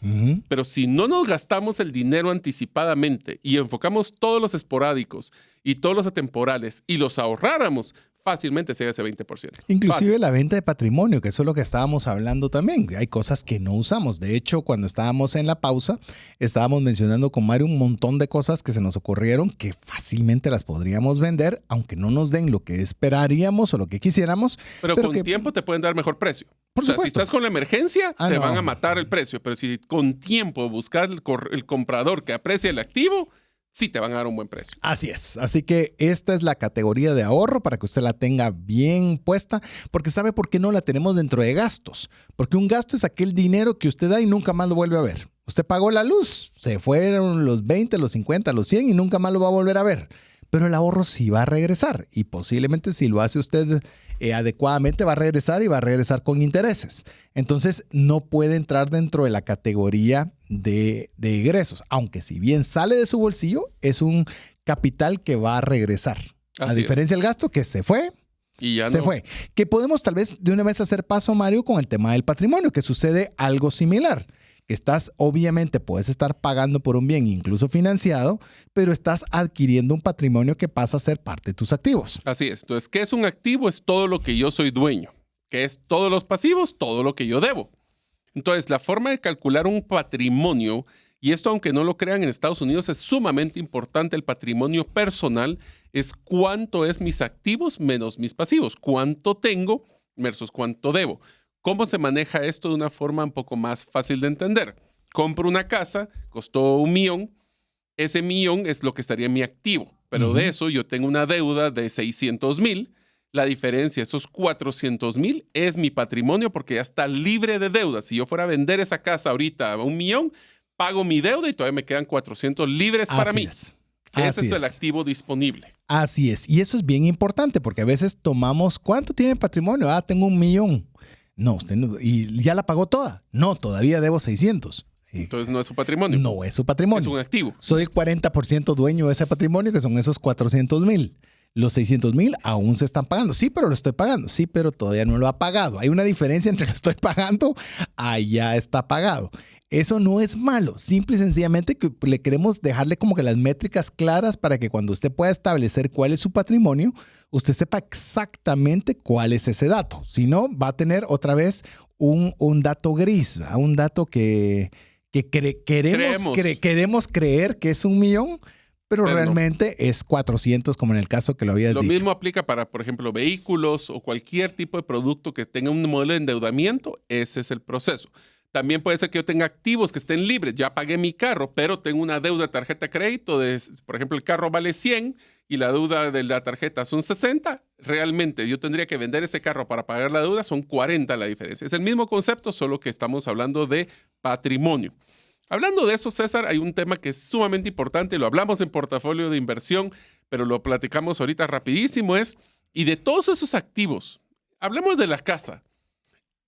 Pero si no nos gastamos el dinero anticipadamente y enfocamos todos los esporádicos y todos los atemporales y los ahorráramos, fácilmente se llega ese 20%. Inclusive la venta de patrimonio, que eso es lo que estábamos hablando también. Hay cosas que no usamos. De hecho, cuando estábamos en la pausa, estábamos mencionando con Mario un montón de cosas que se nos ocurrieron que fácilmente las podríamos vender, aunque no nos den lo que esperaríamos o lo que quisiéramos. Pero con tiempo te pueden dar mejor precio. Por supuesto. Si estás con la emergencia, te van a matar el precio. Pero si con tiempo buscas el comprador que aprecia el activo, sí te van a dar un buen precio. Así es. Así que esta es la categoría de ahorro para que usted la tenga bien puesta, porque ¿sabe por qué no la tenemos dentro de gastos? Porque un gasto es aquel dinero que usted da y nunca más lo vuelve a ver. Usted pagó la luz, se fueron los 20, los 50, los 100 y nunca más lo va a volver a ver. Pero el ahorro sí va a regresar y posiblemente si lo hace usted adecuadamente va a regresar y va a regresar con intereses. Entonces no puede entrar dentro de la categoría de ingresos, aunque si bien sale de su bolsillo, es un capital que va a regresar. A diferencia del gasto que se fue, y ya se fue. Que podemos tal vez de una vez hacer paso, Mario, con el tema del patrimonio, que sucede algo similar. Que obviamente puedes estar pagando por un bien incluso financiado, pero estás adquiriendo un patrimonio que pasa a ser parte de tus activos. Así es. Entonces, ¿qué es un activo? Es todo lo que yo soy dueño. ¿Qué es todos los pasivos? Todo lo que yo debo. Entonces, la forma de calcular un patrimonio, y esto aunque no lo crean en Estados Unidos, es sumamente importante, el patrimonio personal, es cuánto es mis activos menos mis pasivos. Cuánto tengo versus cuánto debo. ¿Cómo se maneja esto de una forma un poco más fácil de entender? Compro una casa, costó $1,000,000. Ese $1,000,000 es lo que estaría en mi activo. Pero de eso yo tengo una deuda de $600,000. La diferencia, esos $400,000, es mi patrimonio porque ya está libre de deuda. Si yo fuera a vender esa casa ahorita a $1,000,000, pago mi deuda y todavía me quedan 400 libres para mí. Ese es el activo disponible. Así es. Y eso es bien importante porque a veces tomamos, ¿cuánto tiene patrimonio? Tengo $1,000,000. No, usted no, y ya la pagó toda. No, todavía debo 600. Entonces no es su patrimonio. No es su patrimonio. Es un activo. Soy el 40% dueño de ese patrimonio, que son esos 400,000. Los 600,000 aún se están pagando. Sí, pero lo estoy pagando. Sí, pero todavía no lo ha pagado. Hay una diferencia entre lo estoy pagando a ya está pagado. Eso no es malo. Simple y sencillamente que le queremos dejarle como que las métricas claras para que cuando usted pueda establecer cuál es su patrimonio, usted sepa exactamente cuál es ese dato. Si no, va a tener otra vez un dato gris, un dato que queremos creer que es $1,000,000, pero realmente no. Es 400, como en el caso que lo habías dicho. Lo mismo aplica para, por ejemplo, vehículos o cualquier tipo de producto que tenga un modelo de endeudamiento. Ese es el proceso. También puede ser que yo tenga activos que estén libres. Ya pagué mi carro, pero tengo una deuda de tarjeta de crédito. Por ejemplo, el carro vale 100 y la deuda de la tarjeta son 60. Realmente yo tendría que vender ese carro para pagar la deuda. Son 40 la diferencia. Es el mismo concepto, solo que estamos hablando de patrimonio. Hablando de eso, César, hay un tema que es sumamente importante. Lo hablamos en Portafolio de Inversión, pero lo platicamos ahorita rapidísimo, y de todos esos activos, hablemos de la casa,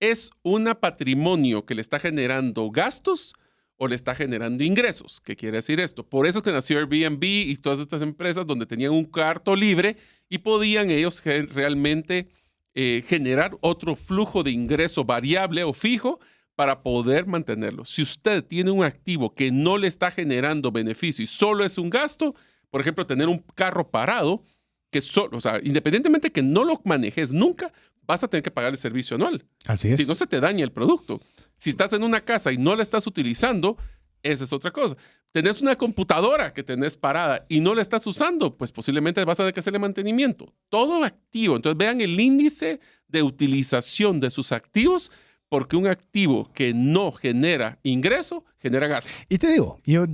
¿es un patrimonio que le está generando gastos o le está generando ingresos? ¿Qué quiere decir esto? Por eso que nació Airbnb y todas estas empresas donde tenían un cuarto libre y podían ellos realmente generar otro flujo de ingreso variable o fijo para poder mantenerlo. Si usted tiene un activo que no le está generando beneficio y solo es un gasto, por ejemplo, tener un carro parado, que solo, o sea, independientemente que no lo manejes nunca, vas a tener que pagar el servicio anual. Así es. Si no, se te daña el producto. Si estás en una casa y no la estás utilizando, esa es otra cosa. Tenés una computadora que tenés parada y no la estás usando, pues posiblemente vas a tener que hacerle mantenimiento. Todo activo. Entonces vean el índice de utilización de sus activos, porque un activo que no genera ingreso, genera gasto. Y te digo, yo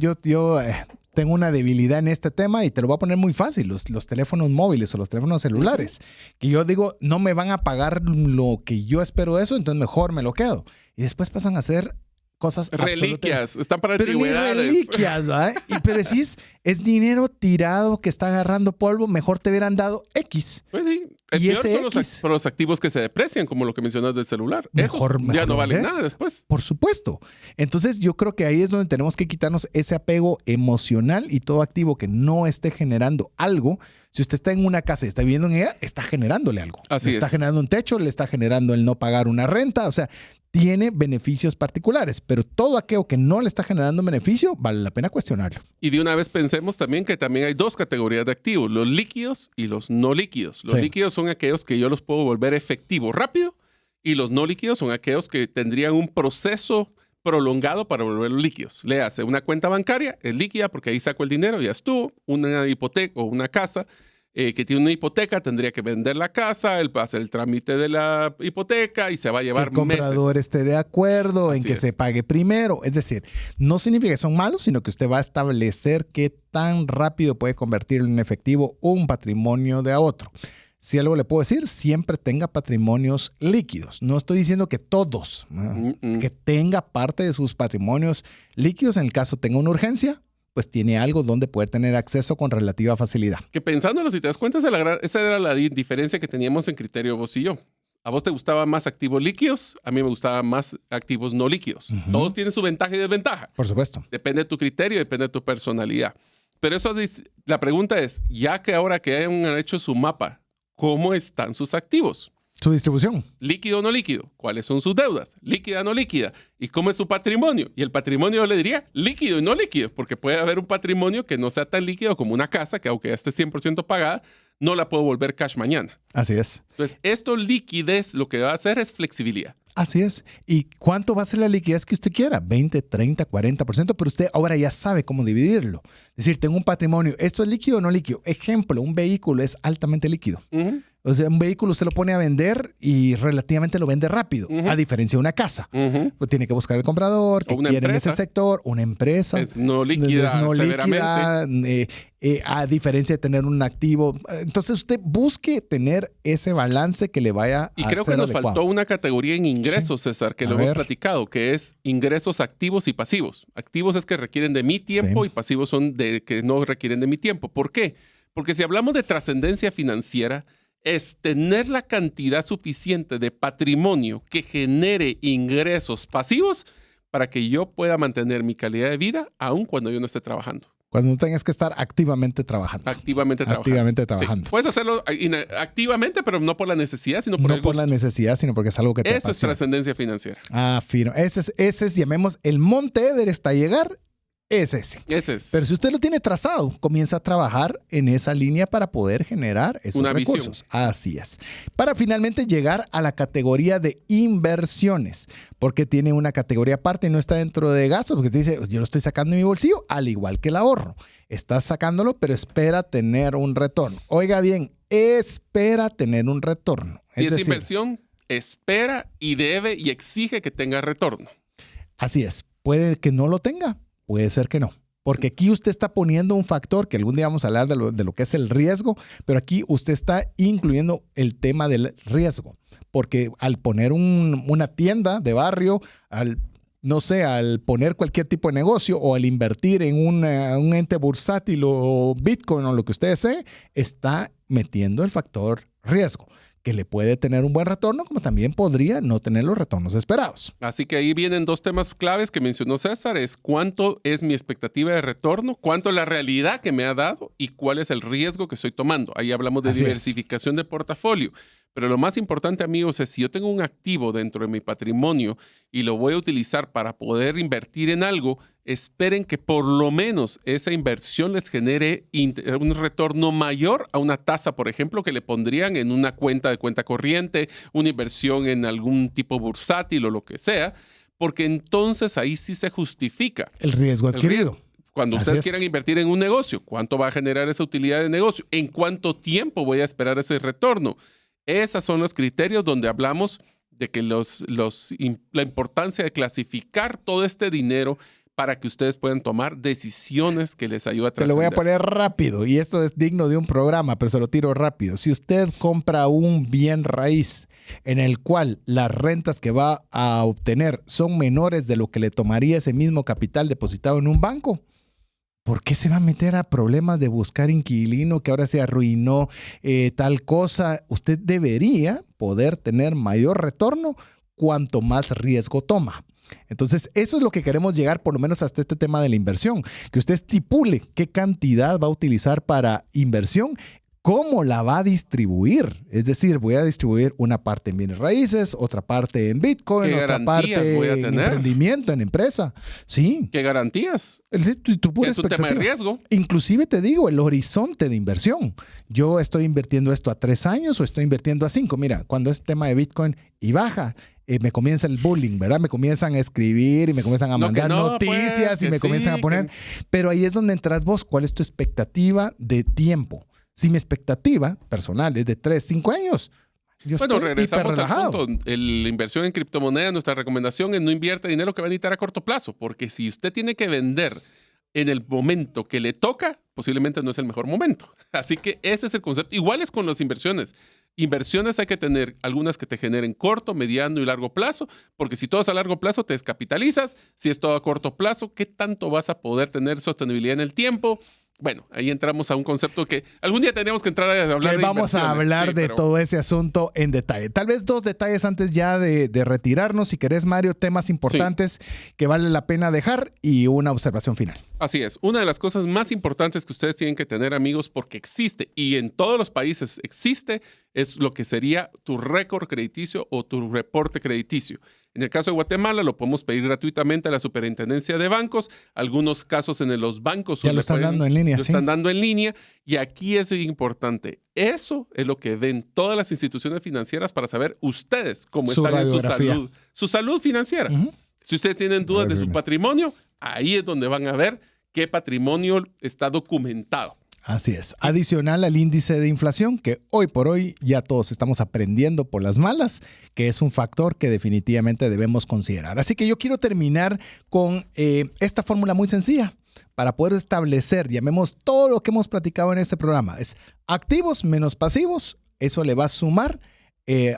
tengo una debilidad en este tema y te lo voy a poner muy fácil, los teléfonos móviles o los teléfonos celulares. Que yo digo, no me van a pagar lo que yo espero de eso, entonces mejor me lo quedo. Y después pasan a ser cosas reliquias, están para pero antigüedades. Ni reliquias, ¿verdad? Pero decís, es dinero tirado que está agarrando polvo, mejor te hubieran dado X. Pues sí, el y peor ese son los activos que se deprecian, como lo que mencionas del celular. Mejor ya no valen ¿ves? nada después. Por supuesto. Entonces yo creo que ahí es donde tenemos que quitarnos ese apego emocional y todo activo que no esté generando algo. Si usted está en una casa y está viviendo en ella, está generándole algo. Así le está es. generando un techo, le está generando el no pagar una renta. O sea, tiene beneficios particulares, pero todo aquello que no le está generando beneficio, vale la pena cuestionarlo. Y de una vez pensemos también que también hay dos categorías de activos, los líquidos y los no líquidos. Los líquidos son aquellos que yo los puedo volver efectivo rápido y los no líquidos son aquellos que tendrían un proceso prolongado para volverlos líquidos. Le hace una cuenta bancaria, es líquida porque ahí saco el dinero, ya estuvo. Una hipoteca o una casa que tiene una hipoteca, tendría que vender la casa, él va a hacer el trámite de la hipoteca y se va a llevar meses. Que el comprador esté de acuerdo Así en que es. se pague primero. Es decir, no significa que son malos, sino que usted va a establecer qué tan rápido puede convertirlo en efectivo un patrimonio de a otro. Si algo le puedo decir, siempre tenga patrimonios líquidos. No estoy diciendo que todos, ¿no? Que tenga parte de sus patrimonios líquidos. En el caso tenga una urgencia, pues tiene algo donde poder tener acceso con relativa facilidad. Que pensándolo, si te das cuenta, esa era la diferencia que teníamos en criterio vos y yo. ¿A vos te gustaban más activos líquidos? A mí me gustaban más activos no líquidos. Todos tienen su ventaja y desventaja. Por supuesto. Depende de tu criterio, depende de tu personalidad. Pero eso, la pregunta es, ya que ahora que hayan hecho su mapa, ¿cómo están sus activos? Su distribución. ¿Líquido o no líquido? ¿Cuáles son sus deudas? ¿Líquida o no líquida? ¿Y cómo es su patrimonio? Y el patrimonio yo le diría líquido y no líquido, porque puede haber un patrimonio que no sea tan líquido como una casa, que aunque ya esté 100% pagada, no la puedo volver cash mañana. Así es. Entonces, esto liquidez lo que va a hacer es flexibilidad. Así es. ¿Y cuánto va a ser la liquidez que usted quiera? 20, 30, 40%, pero usted ahora ya sabe cómo dividirlo. Es decir, tengo un patrimonio. ¿Esto es líquido o no líquido? Ejemplo, un vehículo es altamente líquido. O sea, un vehículo usted lo pone a vender y relativamente lo vende rápido, a diferencia de una casa. Pues tiene que buscar el comprador que quiere en ese sector, una empresa. Es no líquida, severamente. A diferencia de tener un activo. Entonces usted busque tener ese balance que le vaya a ser Y creo que nos adecuado. faltó una categoría en ingresos, César, que lo hemos platicado, que es ingresos activos y pasivos. Activos es que requieren de mi tiempo y pasivos son de que no requieren de mi tiempo. ¿Por qué? Porque si hablamos de trascendencia financiera, es tener la cantidad suficiente de patrimonio que genere ingresos pasivos para que yo pueda mantener mi calidad de vida aun cuando yo no esté trabajando. Cuando no tengas que estar activamente trabajando. Activamente trabajando. Sí. Puedes hacerlo activamente, pero no por la necesidad, sino por el gusto. No por la necesidad, sino porque es algo que te apasiona. Esa es trascendencia financiera. Ah, fino. Ese es, llamemos, el Monte Everest a llegar. Ese es. Pero si usted lo tiene trazado, comienza a trabajar en esa línea para poder generar esos recursos. Visión. Así es. Para finalmente llegar a la categoría de inversiones, porque tiene una categoría aparte y no está dentro de gastos, porque te dice, yo lo estoy sacando de mi bolsillo, al igual que el ahorro. Estás sacándolo, pero espera tener un retorno. Oiga bien, espera tener un retorno. Si es inversión, espera y debe y exige que tenga retorno. Así es. Puede que no lo tenga. Puede ser que no, porque aquí usted está poniendo un factor que algún día vamos a hablar de lo que es el riesgo, pero aquí usted está incluyendo el tema del riesgo, porque al poner una tienda de barrio, al no sé, al poner cualquier tipo de negocio o al invertir en un ente bursátil o Bitcoin o lo que usted desee, está metiendo el factor riesgo, que le puede tener un buen retorno, como también podría no tener los retornos esperados. Así que ahí vienen dos temas claves que mencionó César, es cuánto es mi expectativa de retorno, cuánto es la realidad que me ha dado y cuál es el riesgo que estoy tomando. Ahí hablamos de Así diversificación de portafolio. Pero lo más importante, amigos, es si yo tengo un activo dentro de mi patrimonio y lo voy a utilizar para poder invertir en algo, esperen que por lo menos esa inversión les genere un retorno mayor a una tasa, por ejemplo, que le pondrían en una cuenta de cuenta corriente, una inversión en algún tipo bursátil o lo que sea, porque entonces ahí sí se justifica el riesgo adquirido. Cuando ustedes quieran invertir en un negocio, ¿cuánto va a generar esa utilidad de negocio? ¿En cuánto tiempo voy a esperar ese retorno? Esos son los criterios donde hablamos de que la importancia de clasificar todo este dinero para que ustedes puedan tomar decisiones que les ayuden a trascender. Te lo voy a poner rápido y esto es digno de un programa, pero se lo tiro rápido. Si usted compra un bien raíz en el cual las rentas que va a obtener son menores de lo que le tomaría ese mismo capital depositado en un banco, ¿por qué se va a meter a problemas de buscar inquilino que ahora se arruinó tal cosa? Usted debería poder tener mayor retorno cuanto más riesgo toma. Entonces, eso es lo que queremos llegar por lo menos hasta este tema de la inversión, que usted estipule qué cantidad va a utilizar para inversión, cómo la va a distribuir. Es decir, voy a distribuir una parte en bienes raíces, otra parte en Bitcoin, otra parte voy a en tener? Emprendimiento, en empresa. Sí. ¿Qué garantías? Tu Es un tema de riesgo. Inclusive te digo, el horizonte de inversión. Yo estoy invirtiendo esto a 3 años o estoy invirtiendo a 5. Mira, cuando es tema de Bitcoin y baja, me comienza el bullying, ¿verdad? Me comienzan a escribir y me comienzan a mandar noticias pues, y me comienzan a poner... Pero ahí es donde entras vos. ¿Cuál es tu expectativa de tiempo? Si mi expectativa personal es de 3, 5 años, yo estoy regresamos al hiperrelajado. punto. La inversión en criptomonedas, nuestra recomendación es no invierta dinero que va a necesitar a corto plazo, porque si usted tiene que vender en el momento que le toca, posiblemente no es el mejor momento. Así que ese es el concepto. Igual es con las inversiones. Inversiones hay que tener algunas que te generen corto, mediano y largo plazo, porque si todo es a largo plazo te descapitalizas, si es todo a corto plazo, ¿qué tanto vas a poder tener sostenibilidad en el tiempo? Bueno, ahí entramos a un concepto que algún día tendríamos que entrar a hablar de vamos a hablar de todo ese asunto en detalle. Tal vez 2 detalles antes ya de retirarnos. Si querés, Mario, temas importantes que vale la pena dejar y una observación final. Así es. Una de las cosas más importantes que ustedes tienen que tener, amigos, porque existe y en todos los países existe, es lo que sería tu récord crediticio o tu reporte crediticio. En el caso de Guatemala lo podemos pedir gratuitamente a la Superintendencia de Bancos. Algunos casos en los bancos ya lo están dando en línea. Lo están dando en línea. Y aquí es importante. Eso es lo que ven todas las instituciones financieras para saber ustedes cómo están en su salud financiera. Si ustedes tienen dudas de su patrimonio, ahí es donde van a ver qué patrimonio está documentado. Así es. Adicional al índice de inflación, que hoy por hoy ya todos estamos aprendiendo por las malas, que es un factor que definitivamente debemos considerar. Así que yo quiero terminar con esta fórmula muy sencilla para poder establecer, llamemos todo lo que hemos platicado en este programa, es activos menos pasivos, eso le va a sumar,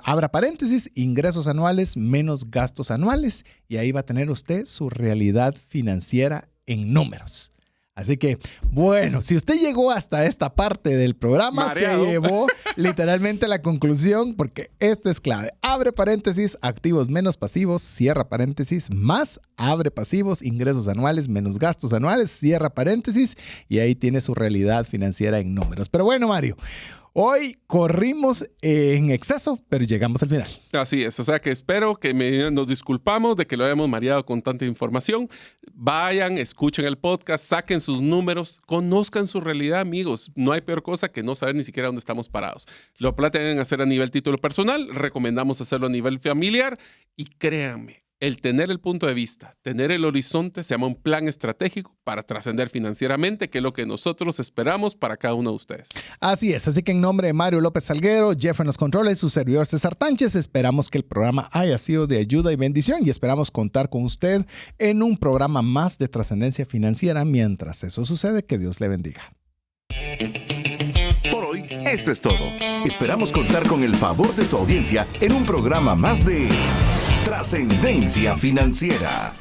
abra paréntesis, ingresos anuales menos gastos anuales, y ahí va a tener usted su realidad financiera en números. Así que, bueno, si usted llegó hasta esta parte del programa, mareado, se llevó literalmente la conclusión, porque esto es clave. Abre paréntesis, activos menos pasivos, cierra paréntesis, más, abre pasivos, ingresos anuales menos gastos anuales, cierra paréntesis, y ahí tiene su realidad financiera en números. Pero bueno, Mario, hoy corrimos en exceso, pero llegamos al final. Así es, o sea que espero que nos disculpamos de que lo hayamos mareado con tanta información. Vayan, escuchen el podcast, saquen sus números, conozcan su realidad, amigos. No hay peor cosa que no saber ni siquiera dónde estamos parados. Lo plantean hacer a nivel título personal, recomendamos hacerlo a nivel familiar y créanme, el tener el punto de vista, tener el horizonte, se llama un plan estratégico para trascender financieramente, que es lo que nosotros esperamos para cada uno de ustedes. Así es, así que en nombre de Mario López Salguero, Jeff en los controles, su servidor César Tánchez, esperamos que el programa haya sido de ayuda y bendición y esperamos contar con usted en un programa más de trascendencia financiera. Mientras eso sucede, que Dios le bendiga. Por hoy, esto es todo. Esperamos contar con el favor de tu audiencia en un programa más de Trascendencia Financiera.